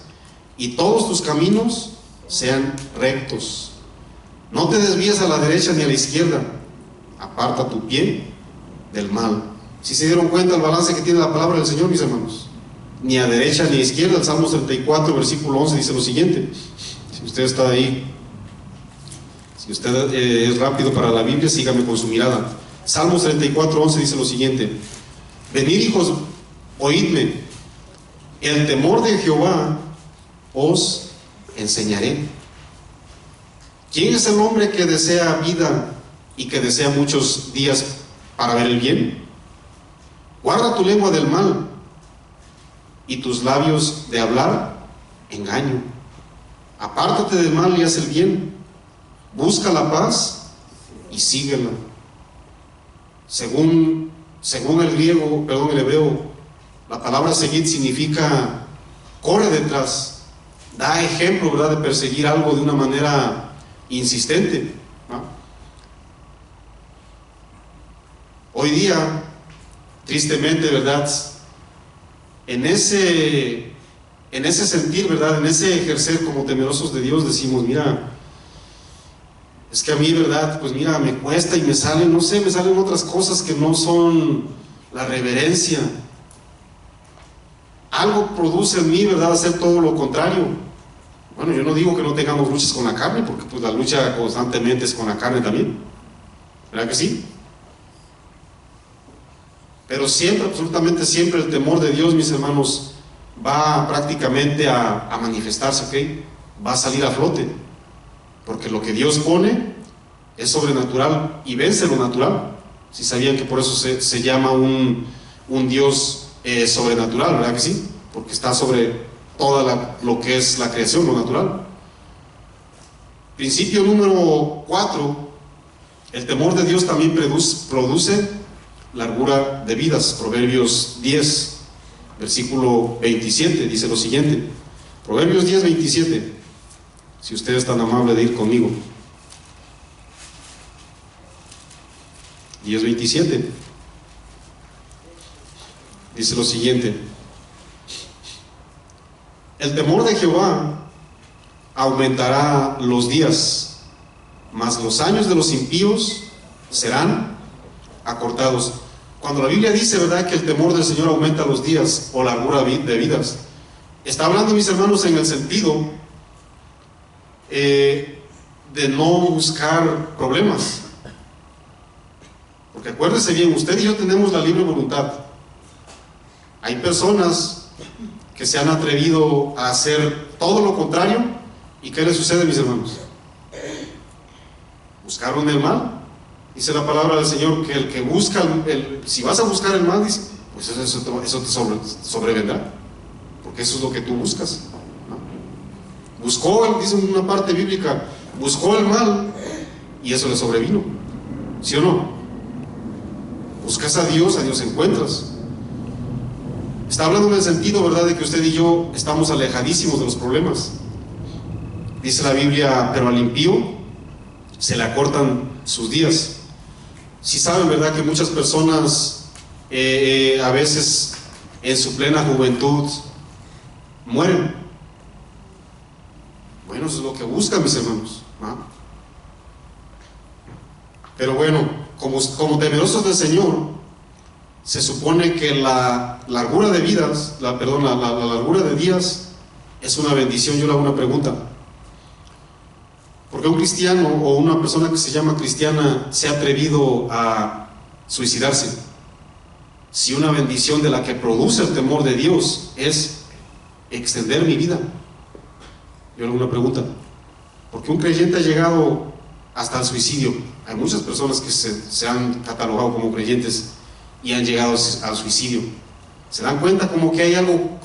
y todos tus caminos sean rectos. No te desvíes a la derecha ni a la izquierda. Aparta tu pie del mal. ¿Sí se dieron cuenta el balance que tiene la palabra del Señor, mis hermanos? Ni a derecha ni a izquierda. El Salmo 34, versículo 11 dice lo siguiente. Si usted está ahí, si usted es rápido para la Biblia, sígame con su mirada. Salmos 34, 11 dice lo siguiente: venid, hijos, oídme, el temor de Jehová os enseñaré. ¿Quién es el hombre que desea vida y que desea muchos días para ver el bien? Guarda tu lengua del mal y tus labios de hablar engaño. Apártate del mal y haz el bien. Busca la paz y síguela. Según el hebreo, la palabra seguir significa corre detrás, da ejemplo, ¿verdad?, de perseguir algo de una manera insistente, ¿no? Hoy día, tristemente, ¿verdad?, en ese sentir, ¿verdad?, en ese ejercer como temerosos de Dios, decimos, mira, es que a mí, ¿verdad?, pues mira, me cuesta y me salen, no sé, me salen otras cosas que no son la reverencia. Algo produce en mí, ¿verdad?, hacer todo lo contrario. Bueno, yo no digo que no tengamos luchas con la carne, porque pues la lucha constantemente es con la carne también, ¿verdad que sí? Pero siempre, absolutamente siempre, el temor de Dios, mis hermanos, va prácticamente a manifestarse, ¿ok? Va a salir a flote, porque lo que Dios pone es sobrenatural y vence lo natural. Si sabían que por eso se llama un Dios sobrenatural, ¿verdad que sí? Porque está sobre toda lo que es la creación, lo natural. Principio número 4, el temor de Dios también produce largura de vidas. Proverbios 10, versículo 27, dice lo siguiente. Proverbios 10, 27, si usted es tan amable de ir conmigo. 10, 27, dice lo siguiente: el temor de Jehová aumentará los días, mas los años de los impíos serán acortados. Cuando la Biblia dice, ¿verdad?, que el temor del Señor aumenta los días o largura de vidas, está hablando, mis hermanos, en el sentido de no buscar problemas. Porque acuérdese bien, usted y yo tenemos la libre voluntad. Hay personas que se han atrevido a hacer todo lo contrario, ¿y qué les sucede, mis hermanos? Buscaron el mal. Dice la palabra del Señor que el que busca si vas a buscar el mal, dice, pues eso te sobrevendrá, porque eso es lo que tú buscas, ¿no? Buscó, dice una parte bíblica, buscó el mal y eso le sobrevino. ¿Sí o no? Buscas a Dios encuentras. Está hablando en el sentido, ¿verdad?, de que usted y yo estamos alejadísimos de los problemas. Dice la Biblia, pero al impío se le acortan sus días. Si saben, ¿verdad?, que muchas personas a veces en su plena juventud mueren. Bueno, eso es lo que buscan, mis hermanos, ¿no? Pero bueno, como temerosos del Señor, se supone que la largura de vidas, la largura de días es una bendición. Yo le hago una pregunta: ¿por qué un cristiano o una persona que se llama cristiana se ha atrevido a suicidarse? Si una bendición de la que produce el temor de Dios es extender mi vida. Yo le hago una pregunta: ¿por qué un creyente ha llegado hasta el suicidio? Hay muchas personas que se han catalogado como creyentes y han llegado al suicidio. ¿Se dan cuenta como que hay algo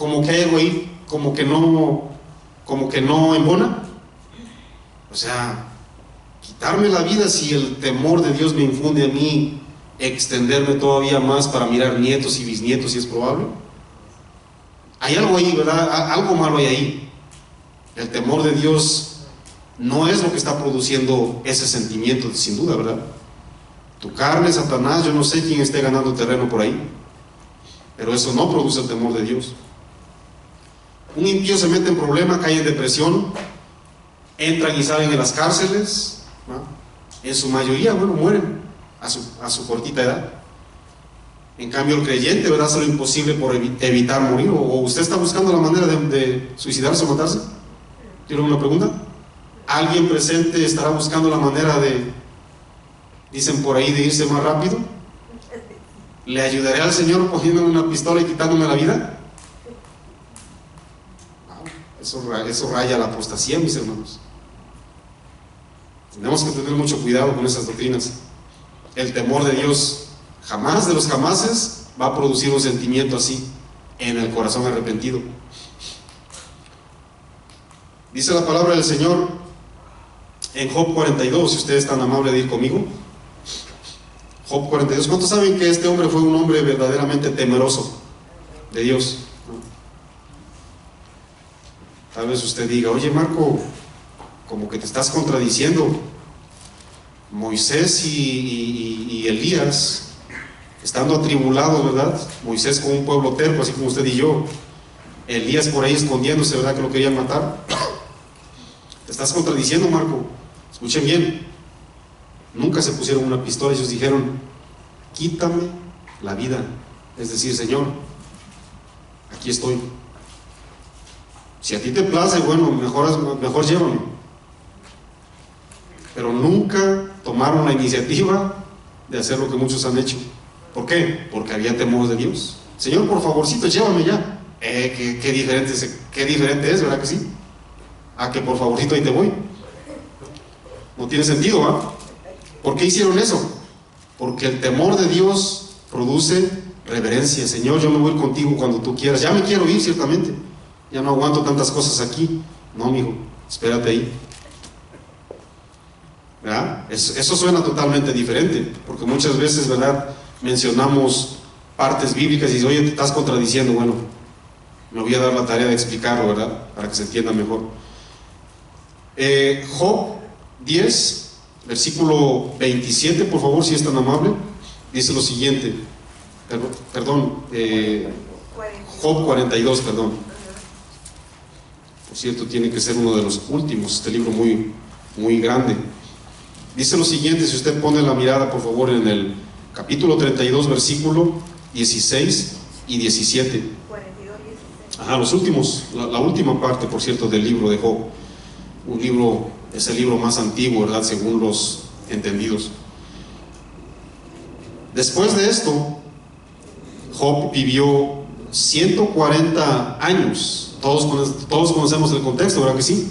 ahí, como que no embona? O sea, quitarme la vida si el temor de Dios me infunde a mí extenderme todavía más para mirar nietos y bisnietos, si es probable. Hay algo ahí, ¿verdad? Algo malo hay ahí. El temor de Dios no es lo que está produciendo ese sentimiento, sin duda, ¿verdad? Tu carne, Satanás, yo no sé quién esté ganando terreno por ahí, pero eso no produce el temor de Dios. Un impío se mete en problemas, cae en depresión, entran y salen de las cárceles, ¿no? En su mayoría, bueno, mueren a su cortita edad. En cambio, el creyente, ¿verdad?, hace lo imposible por evitar morir. ¿O usted está buscando la manera de suicidarse o matarse? ¿Tiene una pregunta? ¿Alguien presente estará buscando la manera dicen por ahí, de irse más rápido? ¿Le ayudaré al Señor poniéndome una pistola y quitándome la vida? Eso raya la apostasía, mis hermanos. Tenemos que tener mucho cuidado con esas doctrinas. El temor de Dios, jamás de los jamases, va a producir un sentimiento así en el corazón arrepentido. Dice la palabra del Señor en Job 42, si usted es tan amable de ir conmigo. Job 42. ¿Cuántos saben que este hombre fue un hombre verdaderamente temeroso de Dios? Tal vez usted diga: oye, Marco, como que te estás contradiciendo. Moisés y Elías, estando atribulados, ¿verdad? Moisés con un pueblo terco, así como usted y yo. Elías por ahí escondiéndose, ¿verdad?, que lo querían matar. Te estás contradiciendo, Marco. Escuchen bien. Nunca se pusieron una pistola, ellos dijeron: quítame la vida. Es decir, Señor, aquí estoy. Si a ti te place, bueno, mejor llévame. Pero nunca tomaron la iniciativa de hacer lo que muchos han hecho. ¿Por qué? Porque había temor de Dios. Señor, por favorcito, llévame ya. Qué diferente es, ¿verdad que sí? A que por favorcito ahí te voy. No tiene sentido, ¿ah? ¿Por qué hicieron eso? Porque el temor de Dios produce reverencia. Señor, yo me voy contigo cuando tú quieras. Ya me quiero ir, ciertamente. Ya no aguanto tantas cosas aquí. No, mijo, espérate ahí. ¿Verdad? Eso suena totalmente diferente, porque muchas veces, ¿verdad?, mencionamos partes bíblicas y dices: oye, te estás contradiciendo. Bueno, me voy a dar la tarea de explicarlo, ¿verdad?, para que se entienda mejor. Job 10, versículo 27, por favor, si es tan amable. Dice lo siguiente. Job 42, perdón. Por cierto, tiene que ser uno de los últimos, este libro muy, muy grande. Dice lo siguiente, si usted pone la mirada, por favor, en el capítulo 32, versículo 16 y 17. 42, 16. Ajá, los últimos, la última parte, por cierto, del libro de Job. Un libro, es el libro más antiguo, ¿verdad?, según los entendidos. Después de esto, Job vivió 140 años. Todos conocemos el contexto, ¿verdad que sí?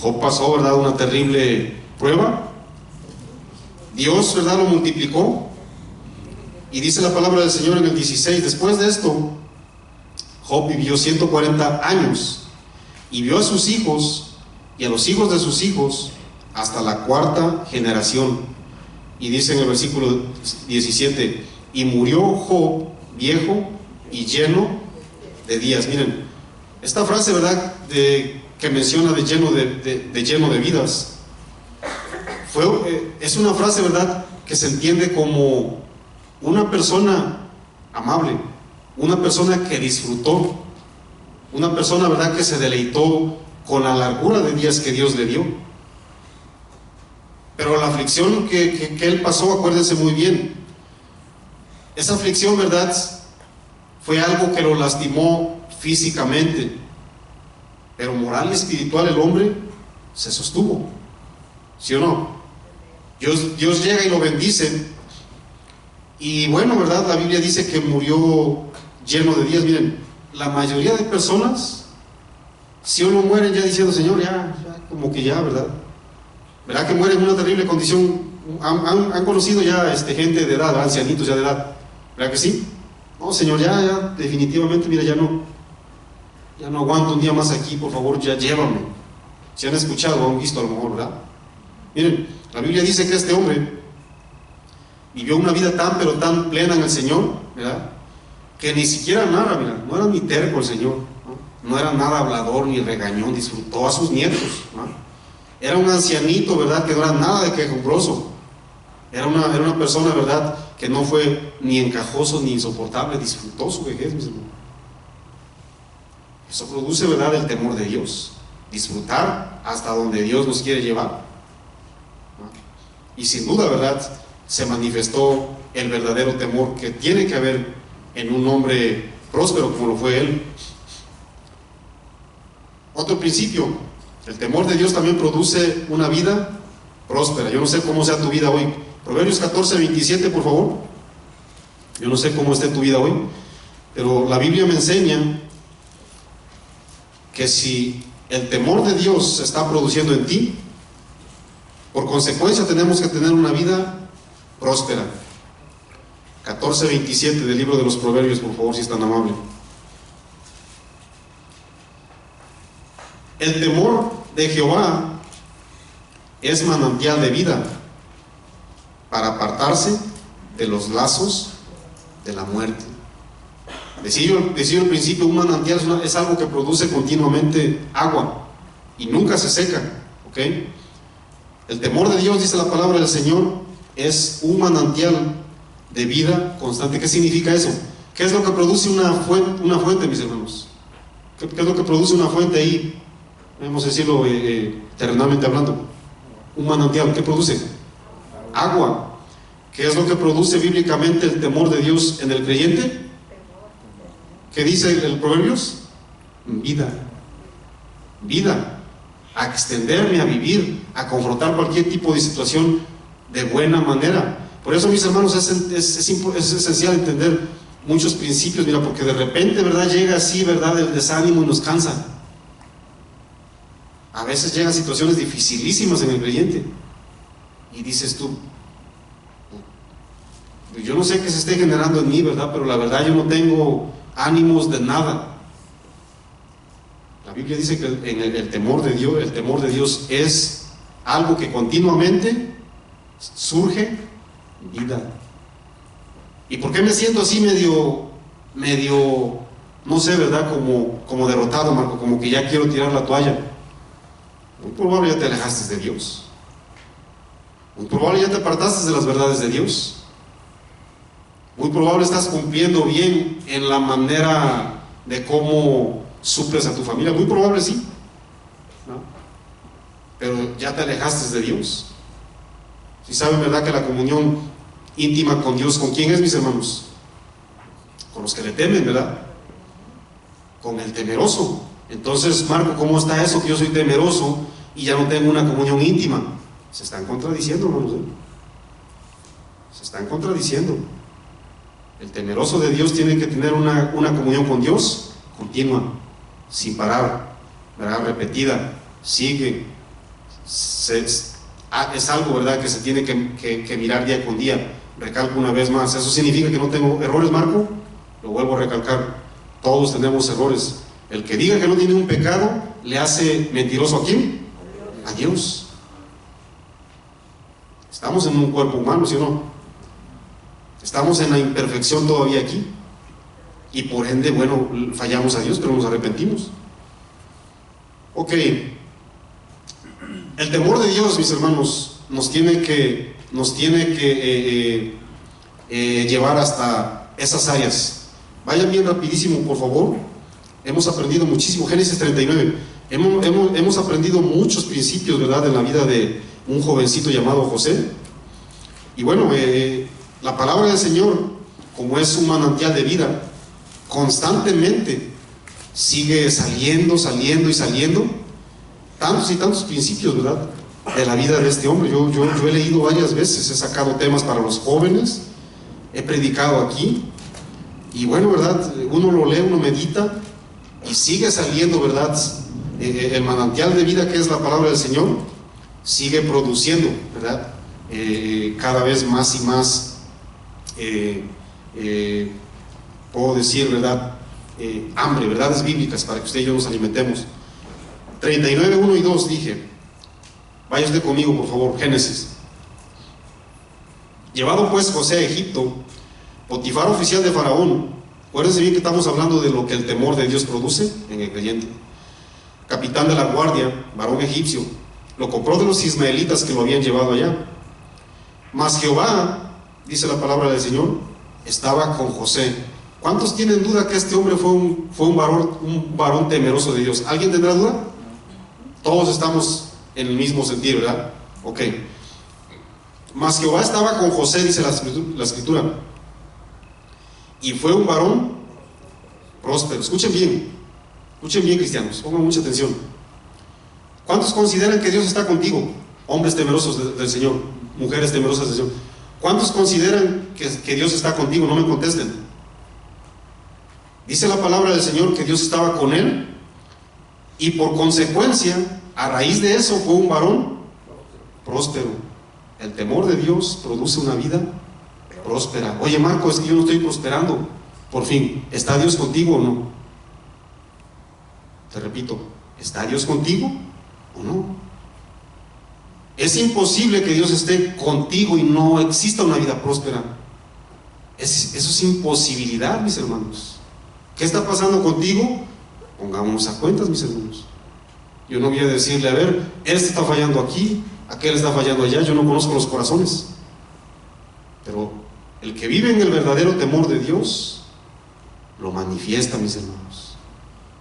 Job pasó, ¿verdad?, una terrible prueba. Dios, ¿verdad?, lo multiplicó. Y dice la palabra del Señor en el 16: después de esto, Job vivió 140 años y vio a sus hijos y a los hijos de sus hijos hasta la cuarta generación. Y dice en el versículo 17, y murió Job viejo y lleno de días. Miren, esta frase, ¿verdad?, que menciona de lleno de vidas, es una frase, ¿verdad?, que se entiende como una persona amable, una persona que disfrutó, una persona, ¿verdad?, que se deleitó con la largura de días que Dios le dio. Pero la aflicción que él pasó, acuérdense muy bien, esa aflicción, ¿verdad?, fue algo que lo lastimó físicamente, pero moral y espiritual el hombre se sostuvo, ¿sí o no? Dios llega y lo bendice, y bueno, ¿verdad?, la Biblia dice que murió lleno de días. Miren, la mayoría de personas, si uno muere ya diciendo, Señor, ya como que ya, ¿verdad? ¿Verdad que mueren en una terrible condición? Han conocido ya gente de edad, ancianitos ya de edad, ¿verdad que sí? No, Señor, ya definitivamente, mira, ya no aguanto un día más aquí, por favor, ya llévame. Si han escuchado o han visto a lo mejor, ¿verdad? Miren, la Biblia dice que este hombre vivió una vida tan, pero tan plena en el Señor, ¿verdad?, que ni siquiera nada, mira, no era ni terco el Señor, no era nada hablador ni regañón, disfrutó a sus nietos, ¿no? Era un ancianito, ¿verdad?, que no era nada de quejumbroso. Era una persona, ¿verdad?, que no fue ni encajoso ni insoportable, disfrutó su vejez, mis hermanos. Eso produce, ¿verdad?, el temor de Dios, disfrutar hasta donde Dios nos quiere llevar, ¿no? Y sin duda, ¿verdad?, se manifestó el verdadero temor que tiene que haber en un hombre próspero como lo fue él. Otro principio, el temor de Dios también produce una vida próspera. Yo no sé cómo sea tu vida hoy. Proverbios 14:27, por favor. Yo no sé cómo esté tu vida hoy, pero la Biblia me enseña que si el temor de Dios se está produciendo en ti, por consecuencia tenemos que tener una vida próspera. 14:27 del libro de los Proverbios, por favor, si es tan amable. El temor de Jehová es manantial de vida para apartarse de los lazos de la muerte. Decía al principio, un manantial es algo que produce continuamente agua y nunca se seca, ¿ok? El temor de Dios, dice la palabra del Señor, es un manantial de vida constante. ¿Qué significa eso? ¿Qué es lo que produce una fuente, mis hermanos? ¿Qué es lo que produce una fuente ahí? Vamos a decirlo terrenalmente hablando. Un manantial, ¿qué produce? Agua. ¿Qué es lo que produce bíblicamente el temor de Dios en el creyente? ¿Qué dice el Proverbios? Vida. Vida. A extenderme, a vivir, a confrontar cualquier tipo de situación de buena manera. Por eso, mis hermanos, es esencial entender muchos principios, mira, porque de repente, ¿verdad?, llega así, ¿verdad?, el desánimo y nos cansa. A veces llegan situaciones dificilísimas en el creyente y dices tú, yo no sé qué se esté generando en mí, ¿verdad?, pero la verdad yo no tengo ánimos de nada. La Biblia dice que el temor de Dios es algo que continuamente surge vida. ¿Y por qué me siento así medio, no sé, ¿verdad?, como derrotado, Marco, como que ya quiero tirar la toalla? Muy probable ya te alejaste de Dios. Muy probable ya te apartaste de las verdades de Dios. Muy probable estás cumpliendo bien en la manera de cómo suples a tu familia. Muy probable sí, ¿no? Pero ya te alejaste de Dios. Si saben, ¿verdad?, que la comunión íntima con Dios, ¿con quién es, mis hermanos? Con los que le temen, ¿verdad? Con el temeroso. Entonces, Marco, ¿cómo está eso que yo soy temeroso y ya no tengo una comunión íntima? Se están contradiciendo, hermanos, ¿eh? Se están contradiciendo. El temeroso de Dios tiene que tener una comunión con Dios continua, sin parar, ¿verdad?, repetida, sigue. Es algo, ¿verdad?, que se tiene que mirar día con día. Recalco una vez más, ¿eso significa que no tengo errores, Marco? Lo vuelvo a recalcar, todos tenemos errores. El que diga que no tiene un pecado, le hace mentiroso ¿a quién? a Dios. Estamos en un cuerpo humano, ¿sí o no? Estamos en la imperfección todavía aquí. Y por ende, bueno, fallamos a Dios, pero nos arrepentimos. Ok. El temor de Dios, mis hermanos, nos tiene que llevar hasta esas áreas. Vayan bien rapidísimo, por favor. Hemos aprendido muchísimo. Génesis 39. Hemos aprendido muchos principios, ¿verdad?, en la vida de un jovencito llamado José. Y bueno, la palabra del Señor, como es un manantial de vida, constantemente sigue saliendo y saliendo tantos y tantos principios, ¿verdad?, de la vida de este hombre. Yo he leído varias veces, he sacado temas para los jóvenes, he predicado aquí, y bueno, ¿verdad?, uno lo lee, uno medita, y sigue saliendo, ¿verdad?, el manantial de vida que es la palabra del Señor, sigue produciendo, ¿verdad?, cada vez más y más, puedo decir, ¿verdad?, hambre, verdades bíblicas para que usted y yo nos alimentemos. 39, 1 y 2 dije. Vaya usted conmigo, por favor, Génesis. Llevado pues José a Egipto, Potifar, oficial de Faraón, acuérdense bien que estamos hablando de lo que el temor de Dios produce en el creyente, capitán de la guardia, varón egipcio, lo compró de los ismaelitas que lo habían llevado allá. Mas Jehová, dice la palabra del Señor, estaba con José. ¿Cuántos tienen duda que este hombre fue un varón temeroso de Dios? ¿Alguien tendrá duda? Todos estamos en el mismo sentido, ¿verdad? Ok. Mas Jehová estaba con José, dice la escritura, y fue un varón próspero. Escuchen bien, cristianos, pongan mucha atención. ¿Cuántos consideran que Dios está contigo? Hombres temerosos del Señor, mujeres temerosas del Señor. ¿Cuántos consideran que Dios está contigo? No me contesten. Dice la palabra del Señor que Dios estaba con él, y por consecuencia, a raíz de eso, fue un varón próspero. El temor de Dios produce una vida próspera. Oye, Marco, es que yo no estoy prosperando. Por fin, ¿está Dios contigo o no? Te repito, ¿está Dios contigo o no? Es imposible que Dios esté contigo y no exista una vida próspera. Eso es imposibilidad, mis hermanos. ¿Qué está pasando contigo? Pongámonos a cuentas, mis hermanos. Yo no voy a decirle, a ver, este está fallando aquí, aquel está fallando allá. Yo no conozco los corazones. Pero el que vive en el verdadero temor de Dios lo manifiesta, mis hermanos.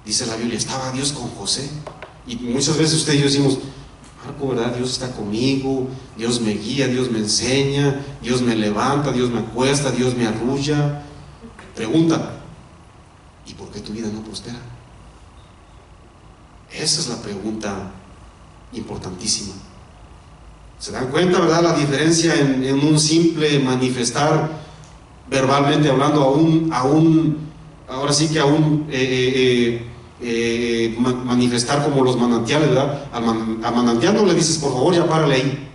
Dice la Biblia, estaba Dios con José. Y muchas veces usted y yo decimos, Marco, ¿verdad? Dios está conmigo, Dios me guía, Dios me enseña, Dios me levanta, Dios me acuesta, Dios me arrulla. Pregunta, ¿y por qué tu vida no prospera? Esa es la pregunta importantísima. ¿Se dan cuenta, verdad, la diferencia en un simple manifestar verbalmente hablando ahora sí que manifestar como los manantiales, ¿verdad? A manantial no le dices, por favor, ya párale ahí,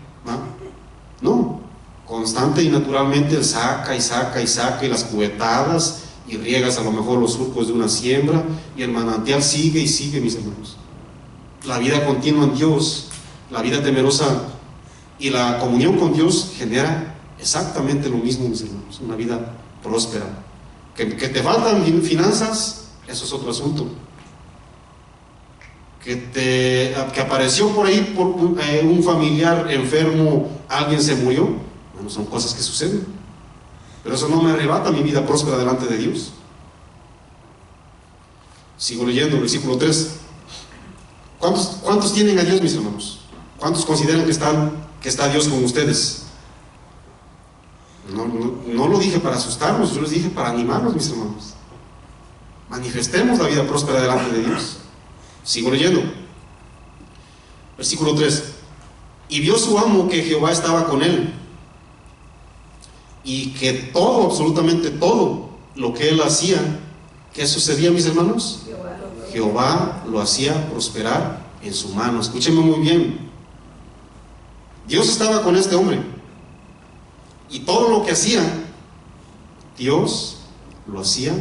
¿no? Constante y naturalmente él saca y las cubetadas, y riegas a lo mejor los surcos de una siembra, y el manantial sigue y sigue, mis hermanos. La vida continua en Dios, la vida temerosa y la comunión con Dios genera exactamente lo mismo, mis hermanos, una vida próspera. Que te faltan finanzas, eso es otro asunto. Que apareció por ahí por un familiar enfermo, alguien se murió, bueno, son cosas que suceden, pero eso no me arrebata mi vida próspera delante de Dios. Sigo leyendo, versículo 3. ¿Cuántos tienen a Dios, mis hermanos? ¿Cuántos consideran que está Dios con ustedes? No lo dije para asustarnos, yo les dije para animarnos, mis hermanos. Manifestemos la vida próspera delante de Dios. Sigo leyendo. Versículo 3. Y vio su amo que Jehová estaba con él, y que todo, absolutamente todo lo que él hacía, ¿qué sucedía, mis hermanos? Jehová lo hacía prosperar en su mano. Escúchenme muy bien. Dios estaba con este hombre, y todo lo que hacía, Dios lo hacía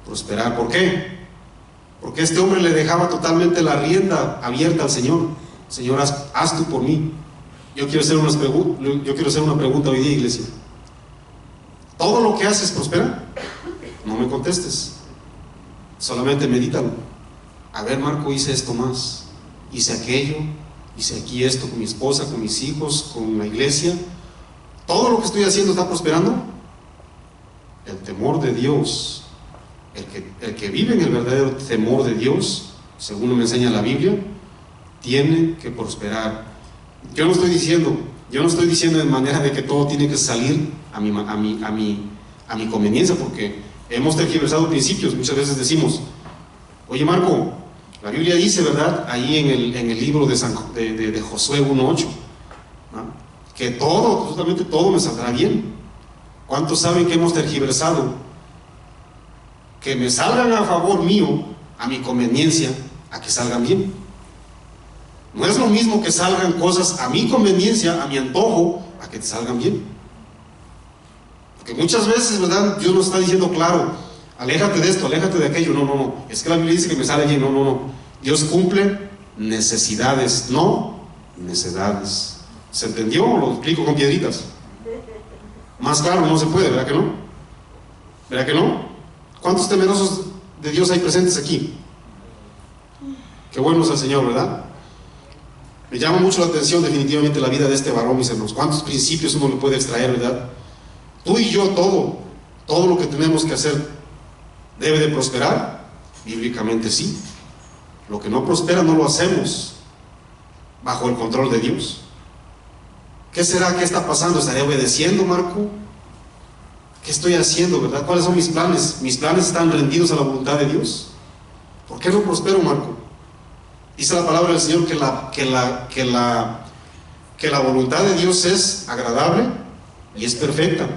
prosperar. ¿Por qué? Porque este hombre le dejaba totalmente la rienda abierta al Señor. Señor, haz tú por mí. Yo quiero hacer una pregunta hoy día, iglesia. ¿Todo lo que haces prospera? No me contestes. Solamente medítalo. A ver, Marco, hice esto más, hice aquello, hice aquí esto con mi esposa, con mis hijos, con la iglesia. ¿Todo lo que estoy haciendo está prosperando? El temor de Dios, el que vive en el verdadero temor de Dios, según me enseña la Biblia, tiene que prosperar. Yo no estoy diciendo de manera de que todo tiene que salir a mi conveniencia, porque hemos tergiversado principios. Muchas veces decimos, oye, Marco, la Biblia dice, ¿verdad?, ahí en el libro de Josué 1:8, ¿no?, que todo, absolutamente todo me saldrá bien. ¿Cuántos saben que hemos tergiversado? Que me salgan a favor mío, a mi conveniencia, a que salgan bien. No es lo mismo que salgan cosas a mi conveniencia, a mi antojo, a que te salgan bien. Porque muchas veces, ¿verdad?, Dios nos está diciendo claro, aléjate de esto, aléjate de aquello. No, es que la Biblia dice que me sale bien. No. Dios cumple necesidades, no necedades. ¿Se entendió? Lo explico con piedritas. Más claro no se puede, ¿verdad que no? ¿Verdad que no? ¿Cuántos temerosos de Dios hay presentes aquí? Qué bueno es el Señor, ¿verdad? Me llama mucho la atención definitivamente la vida de este varón, mis hermanos. ¿Cuántos principios uno le puede extraer, verdad? Tú y yo, todo lo que tenemos que hacer debe de prosperar. Bíblicamente sí. Lo que no prospera no lo hacemos bajo el control de Dios. ¿Qué será? ¿Qué está pasando? ¿Estaré obedeciendo, Marco? ¿Qué estoy haciendo, verdad? ¿Cuáles son mis planes? ¿Mis planes están rendidos a la voluntad de Dios? ¿Por qué no prospero, Marco? Dice la palabra del Señor que la voluntad de Dios es agradable y es perfecta.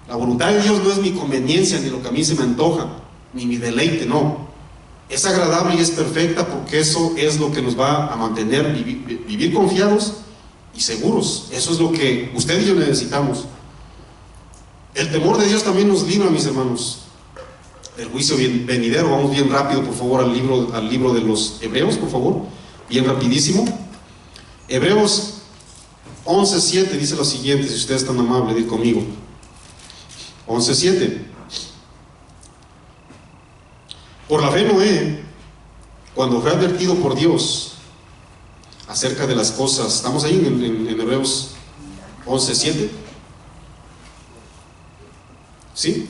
La voluntad de Dios no es mi conveniencia, ni lo que a mí se me antoja, ni mi deleite, no. Es agradable y es perfecta, porque eso es lo que nos va a mantener vivir confiados y seguros. Eso es lo que usted y yo necesitamos. El temor de Dios también nos libra, mis hermanos, del juicio venidero. Vamos bien rápido, por favor, al libro de los Hebreos, por favor, bien rapidísimo. Hebreos 11:7 dice lo siguiente, si usted es tan amable de ir conmigo. 11:7. Por la fe Noé, cuando fue advertido por Dios acerca de las cosas, estamos ahí en Hebreos 11:7. ¿Sí?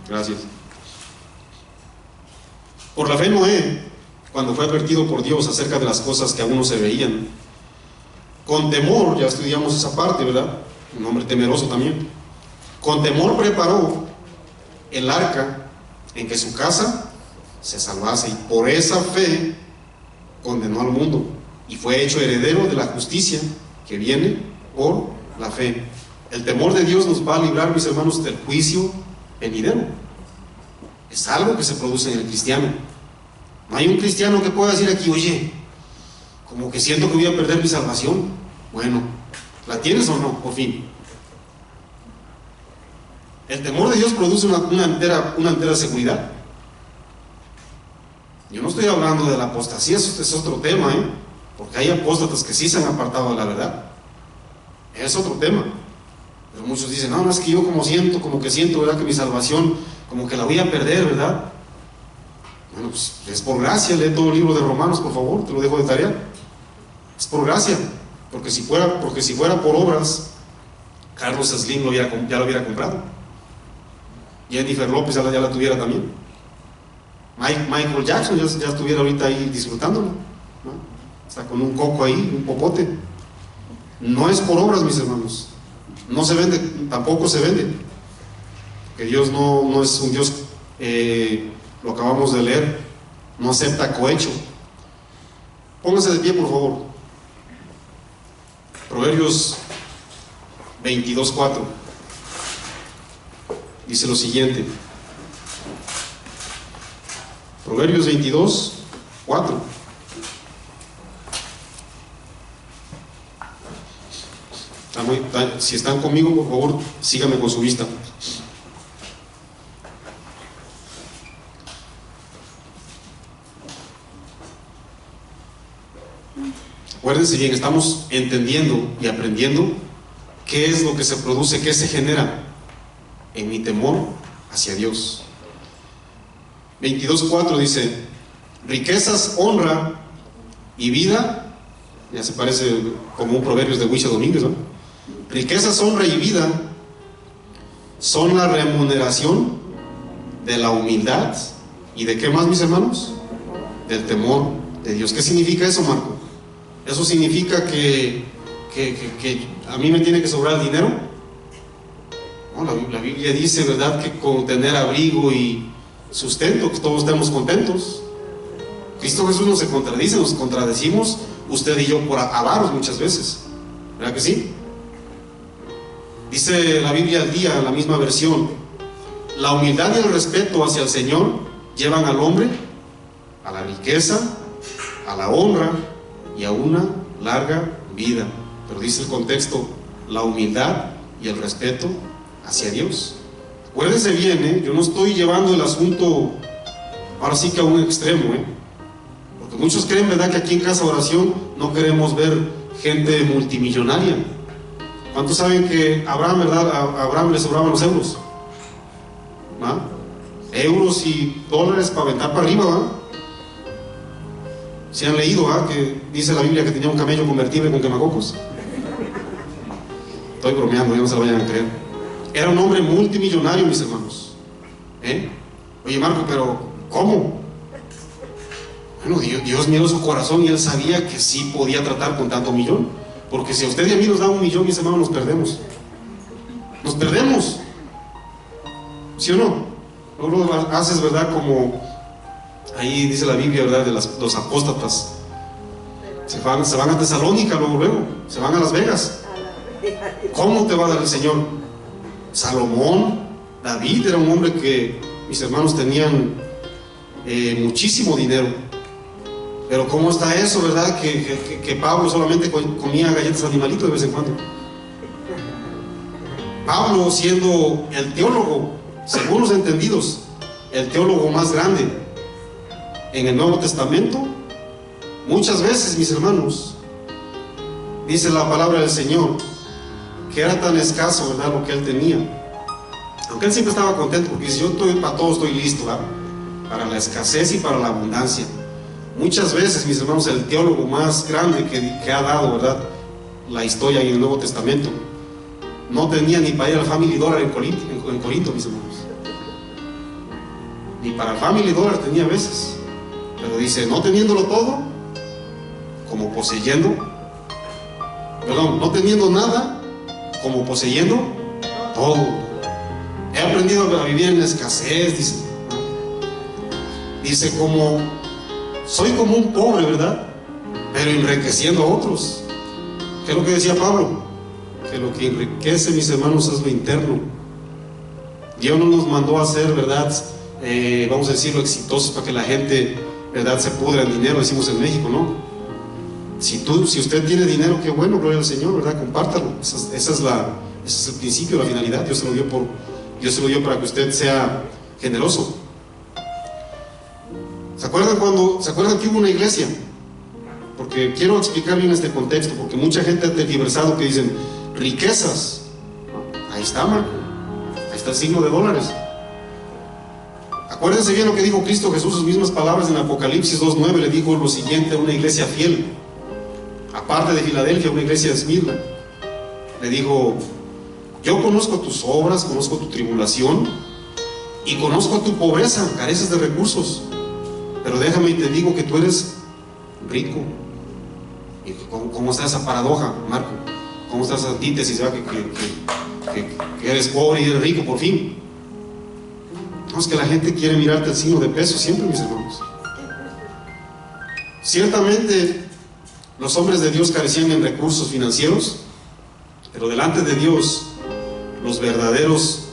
Gracias. Por la fe Noé, cuando fue advertido por Dios acerca de las cosas que aún no se veían, con temor, ya estudiamos esa parte, ¿verdad? Un hombre temeroso también. Con temor preparó el arca en que su casa se salvase, y por esa fe condenó al mundo y fue hecho heredero de la justicia que viene por la fe. El temor de Dios nos va a librar, mis hermanos, del juicio venidero. Es algo que se produce en el cristiano. No hay un cristiano que pueda decir aquí, oye, como que siento que voy a perder mi salvación. Bueno, ¿la tienes o no? Por fin. El temor de Dios produce una entera seguridad. Yo no estoy hablando de la apostasía, eso es otro tema, porque hay apóstatas que sí se han apartado de la verdad. Es otro tema. Pero muchos dicen, no, es que yo como que siento, ¿verdad?, que mi salvación como que la voy a perder, ¿verdad? Bueno, pues es por gracia. Lee todo el libro de Romanos, por favor, te lo dejo de tarea. Es por gracia, porque si fuera por obras, Carlos Slim ya lo hubiera comprado. Jennifer López ya la tuviera también. Michael Jackson ya estuviera ahorita ahí disfrutándolo, ¿no? Está con un coco ahí, un popote. No es por obras, mis hermanos. No se vende, tampoco se vende. Que Dios no es un Dios, lo acabamos de leer, no acepta cohecho. Pónganse de pie, por favor. Proverbios 22:4 dice lo siguiente. Proverbios 22:4. Si están conmigo, por favor, síganme con su vista. Acuérdense bien, estamos entendiendo y aprendiendo qué es lo que se produce, qué se genera en mi temor hacia Dios. 22:4 dice: riquezas, honra y vida. Ya se parece como un proverbio de Huicho Domínguez, ¿no? Riquezas, honra y vida son la remuneración de la humildad. ¿Y de qué más, mis hermanos? Del temor de Dios. ¿Qué significa eso, Marco? Eso significa que a mí me tiene que sobrar el dinero. No, la Biblia dice, ¿verdad?, que con tener abrigo y sustento, que todos estemos contentos. Cristo Jesús no se contradice, nos contradecimos usted y yo por avaros muchas veces, ¿verdad que sí? Dice la Biblia al día, en la misma versión: la humildad y el respeto hacia el Señor llevan al hombre a la riqueza, a la honra y a una larga vida. Pero dice el contexto: la humildad y el respeto hacia Dios. Acuérdense bien, yo no estoy llevando el asunto ahora sí que a un extremo, porque muchos creen, ¿verdad?, que aquí en Casa de Oración no queremos ver gente multimillonaria. ¿Cuántos saben que Abraham, ¿verdad?, a Abraham le sobraban los euros? ¿Ah? Euros y dólares para aventar para arriba, ¿verdad? Si han leído, ¿verdad?, que dice la Biblia que tenía un camello convertible con quemacocos. Estoy bromeando, ya no se lo vayan a creer. Era un hombre multimillonario, mis hermanos. Oye, Marco, pero ¿cómo? Bueno, Dios miró su corazón y Él sabía que sí podía tratar con tanto millón. Porque si a usted y a mí nos da un millón, mis hermanos, nos perdemos. Nos perdemos. ¿Sí o no? Luego haces, ¿verdad?, como ahí dice la Biblia, ¿verdad?, de los apóstatas. Se van a Tesalónica, luego se van a Las Vegas. ¿Cómo te va a dar el Señor? Salomón, David era un hombre que, mis hermanos, tenían muchísimo dinero. Pero ¿cómo está eso, verdad? Que Pablo solamente comía galletas animalitos de vez en cuando. Pablo, siendo el teólogo, según los entendidos, el teólogo más grande en el Nuevo Testamento, muchas veces, mis hermanos, dice la palabra del Señor que era tan escaso, ¿verdad?, lo que él tenía. Aunque él siempre estaba contento, porque dice: yo para todo estoy listo, ¿verdad?, para la escasez y para la abundancia. Muchas veces, mis hermanos, el teólogo más grande que ha dado, ¿verdad?, la historia en el Nuevo Testamento, no tenía ni para ir al Family Dollar en Corinto, mis hermanos. Ni para el Family Dollar tenía a veces. Pero dice: no teniéndolo todo, como poseyendo, perdón, no teniendo nada, como poseyendo todo. He aprendido a vivir en la escasez, dice. Dice: soy como un pobre, ¿verdad?, pero enriqueciendo a otros. ¿Qué es lo que decía Pablo? Que lo que enriquece, mis hermanos, es lo interno. Dios no nos mandó a ser, ¿verdad?, vamos a decirlo, exitosos para que la gente, ¿verdad?, se pudra en dinero, decimos en México, ¿no? Si usted tiene dinero, qué bueno, gloria al Señor, ¿verdad?, compártalo. Ese es el principio, la finalidad. Dios se lo dio para que usted sea generoso. ¿Se acuerdan que hubo una iglesia? Porque quiero explicar bien este contexto, porque mucha gente ha tergiversado que dicen riquezas. Ahí está, Marco, ahí está el signo de dólares. Acuérdense bien lo que dijo Cristo Jesús, sus mismas palabras en Apocalipsis 2:9. Le dijo lo siguiente a una iglesia fiel, aparte de Filadelfia, una iglesia de Esmirna. Le dijo: yo conozco tus obras, conozco tu tribulación y conozco tu pobreza, careces de recursos, pero déjame y te digo que tú eres rico. ¿Y cómo está esa paradoja, Marco? ¿Cómo está esa antítesis, ¿verdad?, que eres pobre y eres rico por fin? No, es que la gente quiere mirarte el signo de peso siempre, mis hermanos. Ciertamente los hombres de Dios carecían en recursos financieros, pero delante de Dios los verdaderos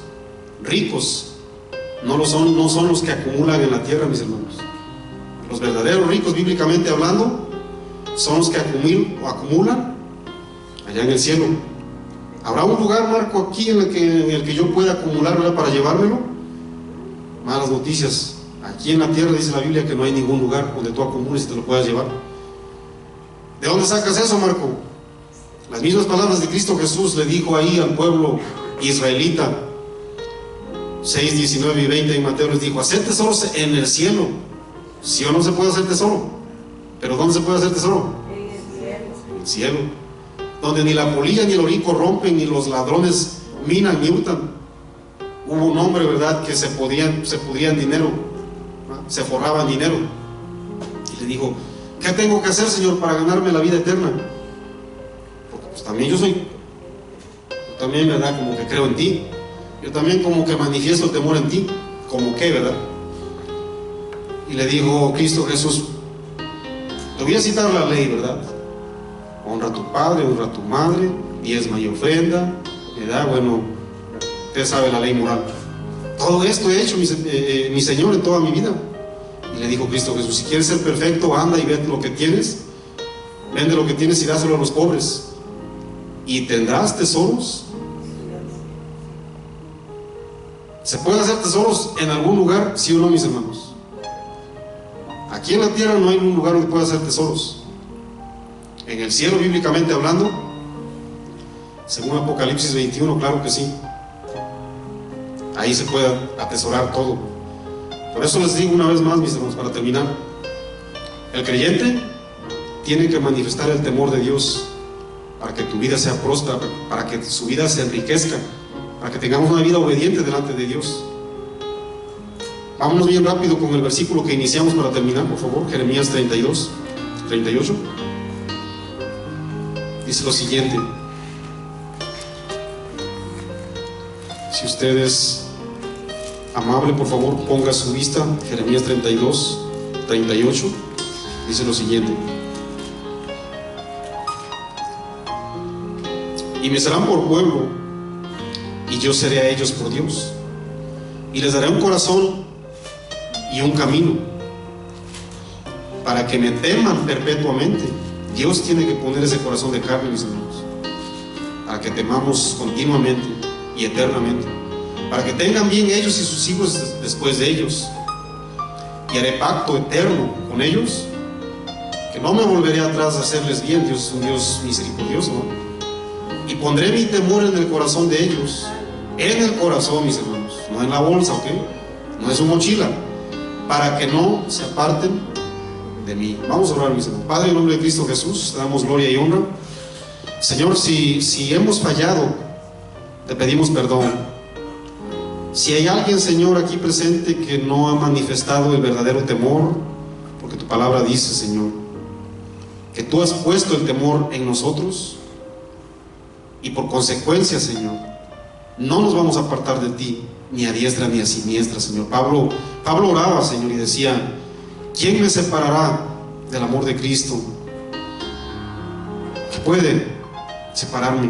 ricos no son los que acumulan en la tierra, mis hermanos. Los verdaderos ricos, bíblicamente hablando, son los que acumulan allá en el cielo. ¿Habrá un lugar, Marco, aquí en el que yo pueda acumular, ¿verdad?, para llevármelo? Malas noticias. Aquí en la tierra dice la Biblia que no hay ningún lugar donde tú acumules y te lo puedas llevar. ¿De dónde sacas eso, Marco? Las mismas palabras de Cristo Jesús le dijo ahí al pueblo israelita, 6, 19 y 20 en Mateo, les dijo: hacer tesoros en el cielo. ¿Sí o no se puede hacer tesoro? ¿Pero dónde se puede hacer tesoro? En el cielo, donde ni la polilla ni el orico rompen, ni los ladrones minan ni hurtan. Hubo un hombre, ¿verdad?, que se pudrían dinero, ¿no? Se forraban dinero, y le dijo: ¿qué tengo que hacer, Señor, para ganarme la vida eterna? Porque pues también yo también, ¿verdad?, como que creo en ti. Yo también como que manifiesto el temor en ti. ¿Como qué, verdad? Y le dijo Cristo Jesús, te voy a citar la ley, ¿verdad? Honra a tu padre, honra a tu madre, diezma y ofrenda, ¿verdad? Bueno, usted sabe la ley moral. Todo esto he hecho, mi Señor, en toda mi vida. Y le dijo Cristo Jesús: si quieres ser perfecto, anda y vende lo que tienes, y dáselo a los pobres, y tendrás tesoros. ¿Se pueden hacer tesoros en algún lugar? ¿Sí o no, mis hermanos? Aquí en la tierra no hay un lugar donde pueda hacer tesoros. En el cielo, bíblicamente hablando, según Apocalipsis 21, claro que sí. Ahí se puede atesorar todo. Por eso les digo una vez más, mis hermanos, para terminar, el creyente tiene que manifestar el temor de Dios para que tu vida sea próspera, para que su vida se enriquezca, para que tengamos una vida obediente delante de Dios. Vámonos bien rápido con el versículo que iniciamos para terminar, por favor. Jeremías 32, 38. Dice lo siguiente. Si usted es amable, por favor, ponga su vista. Jeremías 32, 38. Dice lo siguiente: y me serán por pueblo, y yo seré a ellos por Dios, y les daré un corazón y un camino, para que me teman perpetuamente. Dios tiene que poner ese corazón de carne, mis hermanos, para que temamos continuamente y eternamente, para que tengan bien ellos y sus hijos después de ellos. Y haré pacto eterno con ellos, que no me volveré atrás a hacerles bien. Dios es un Dios misericordioso, ¿no? Y pondré mi temor en el corazón de ellos, en el corazón, mis hermanos, no en la bolsa, ¿ok? No es su mochila, para que no se aparten de mí. Vamos a orar, mis hermanos. Padre, en nombre de Cristo Jesús, te damos gloria y honra. Señor, si hemos fallado, te pedimos perdón. Si hay alguien, Señor, aquí presente que no ha manifestado el verdadero temor, porque tu palabra dice, Señor, que tú has puesto el temor en nosotros, y por consecuencia, Señor, no nos vamos a apartar de ti, ni a diestra ni a siniestra, Señor. Pablo oraba, Señor, y decía: ¿quién me separará del amor de Cristo? ¿Qué puede separarme?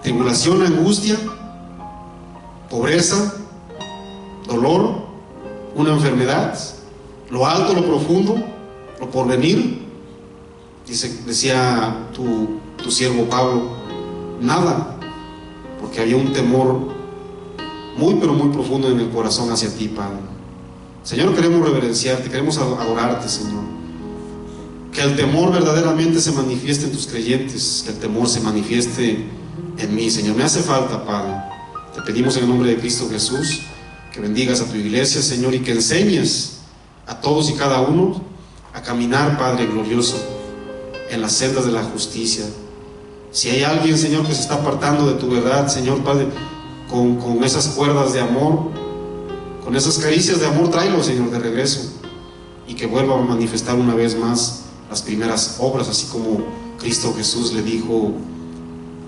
Tribulación, angustia, pobreza, dolor, una enfermedad, lo alto, lo profundo, lo porvenir. Decía tu siervo Pablo: nada, porque había un temor muy pero muy profundo en el corazón hacia ti, Padre. Señor, queremos reverenciarte, queremos adorarte, Señor. Que el temor verdaderamente se manifieste en tus creyentes, que el temor se manifieste en mí, Señor. Me hace falta, Padre. Te pedimos en el nombre de Cristo Jesús que bendigas a tu iglesia, Señor, y que enseñes a todos y cada uno a caminar, Padre glorioso, en las sendas de la justicia. Si hay alguien, Señor, que se está apartando de tu verdad, Señor, Padre, con esas cuerdas de amor, con esas caricias de amor, tráelo, Señor, de regreso, y que vuelva a manifestar una vez más las primeras obras, así como Cristo Jesús le dijo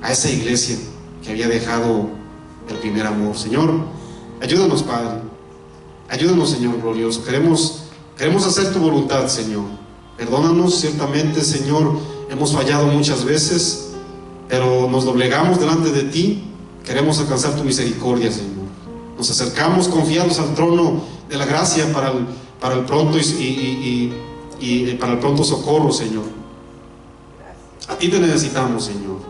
a esa iglesia que había dejado el primer amor. Señor, ayúdanos, Padre, ayúdanos, Señor glorioso. Queremos hacer tu voluntad, Señor. Perdónanos, ciertamente, Señor, hemos fallado muchas veces, pero nos doblegamos delante de ti. Queremos alcanzar tu misericordia, Señor. Nos acercamos confiados al trono de la gracia para el pronto y para el pronto socorro, Señor. A ti te necesitamos, Señor.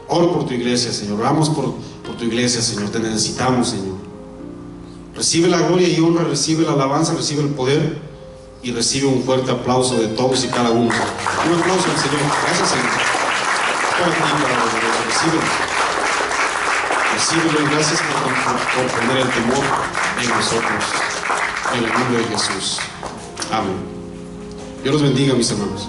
Oro por tu iglesia, Señor. Oramos por tu iglesia, Señor. Te necesitamos, Señor. Recibe la gloria y honra, recibe la alabanza, recibe el poder y recibe un fuerte aplauso de todos y cada uno. Un aplauso al Señor. Gracias, Señor. Recíbelo y gracias por poner el temor en nosotros, en el nombre de Jesús. Amén. Dios los bendiga, mis hermanos.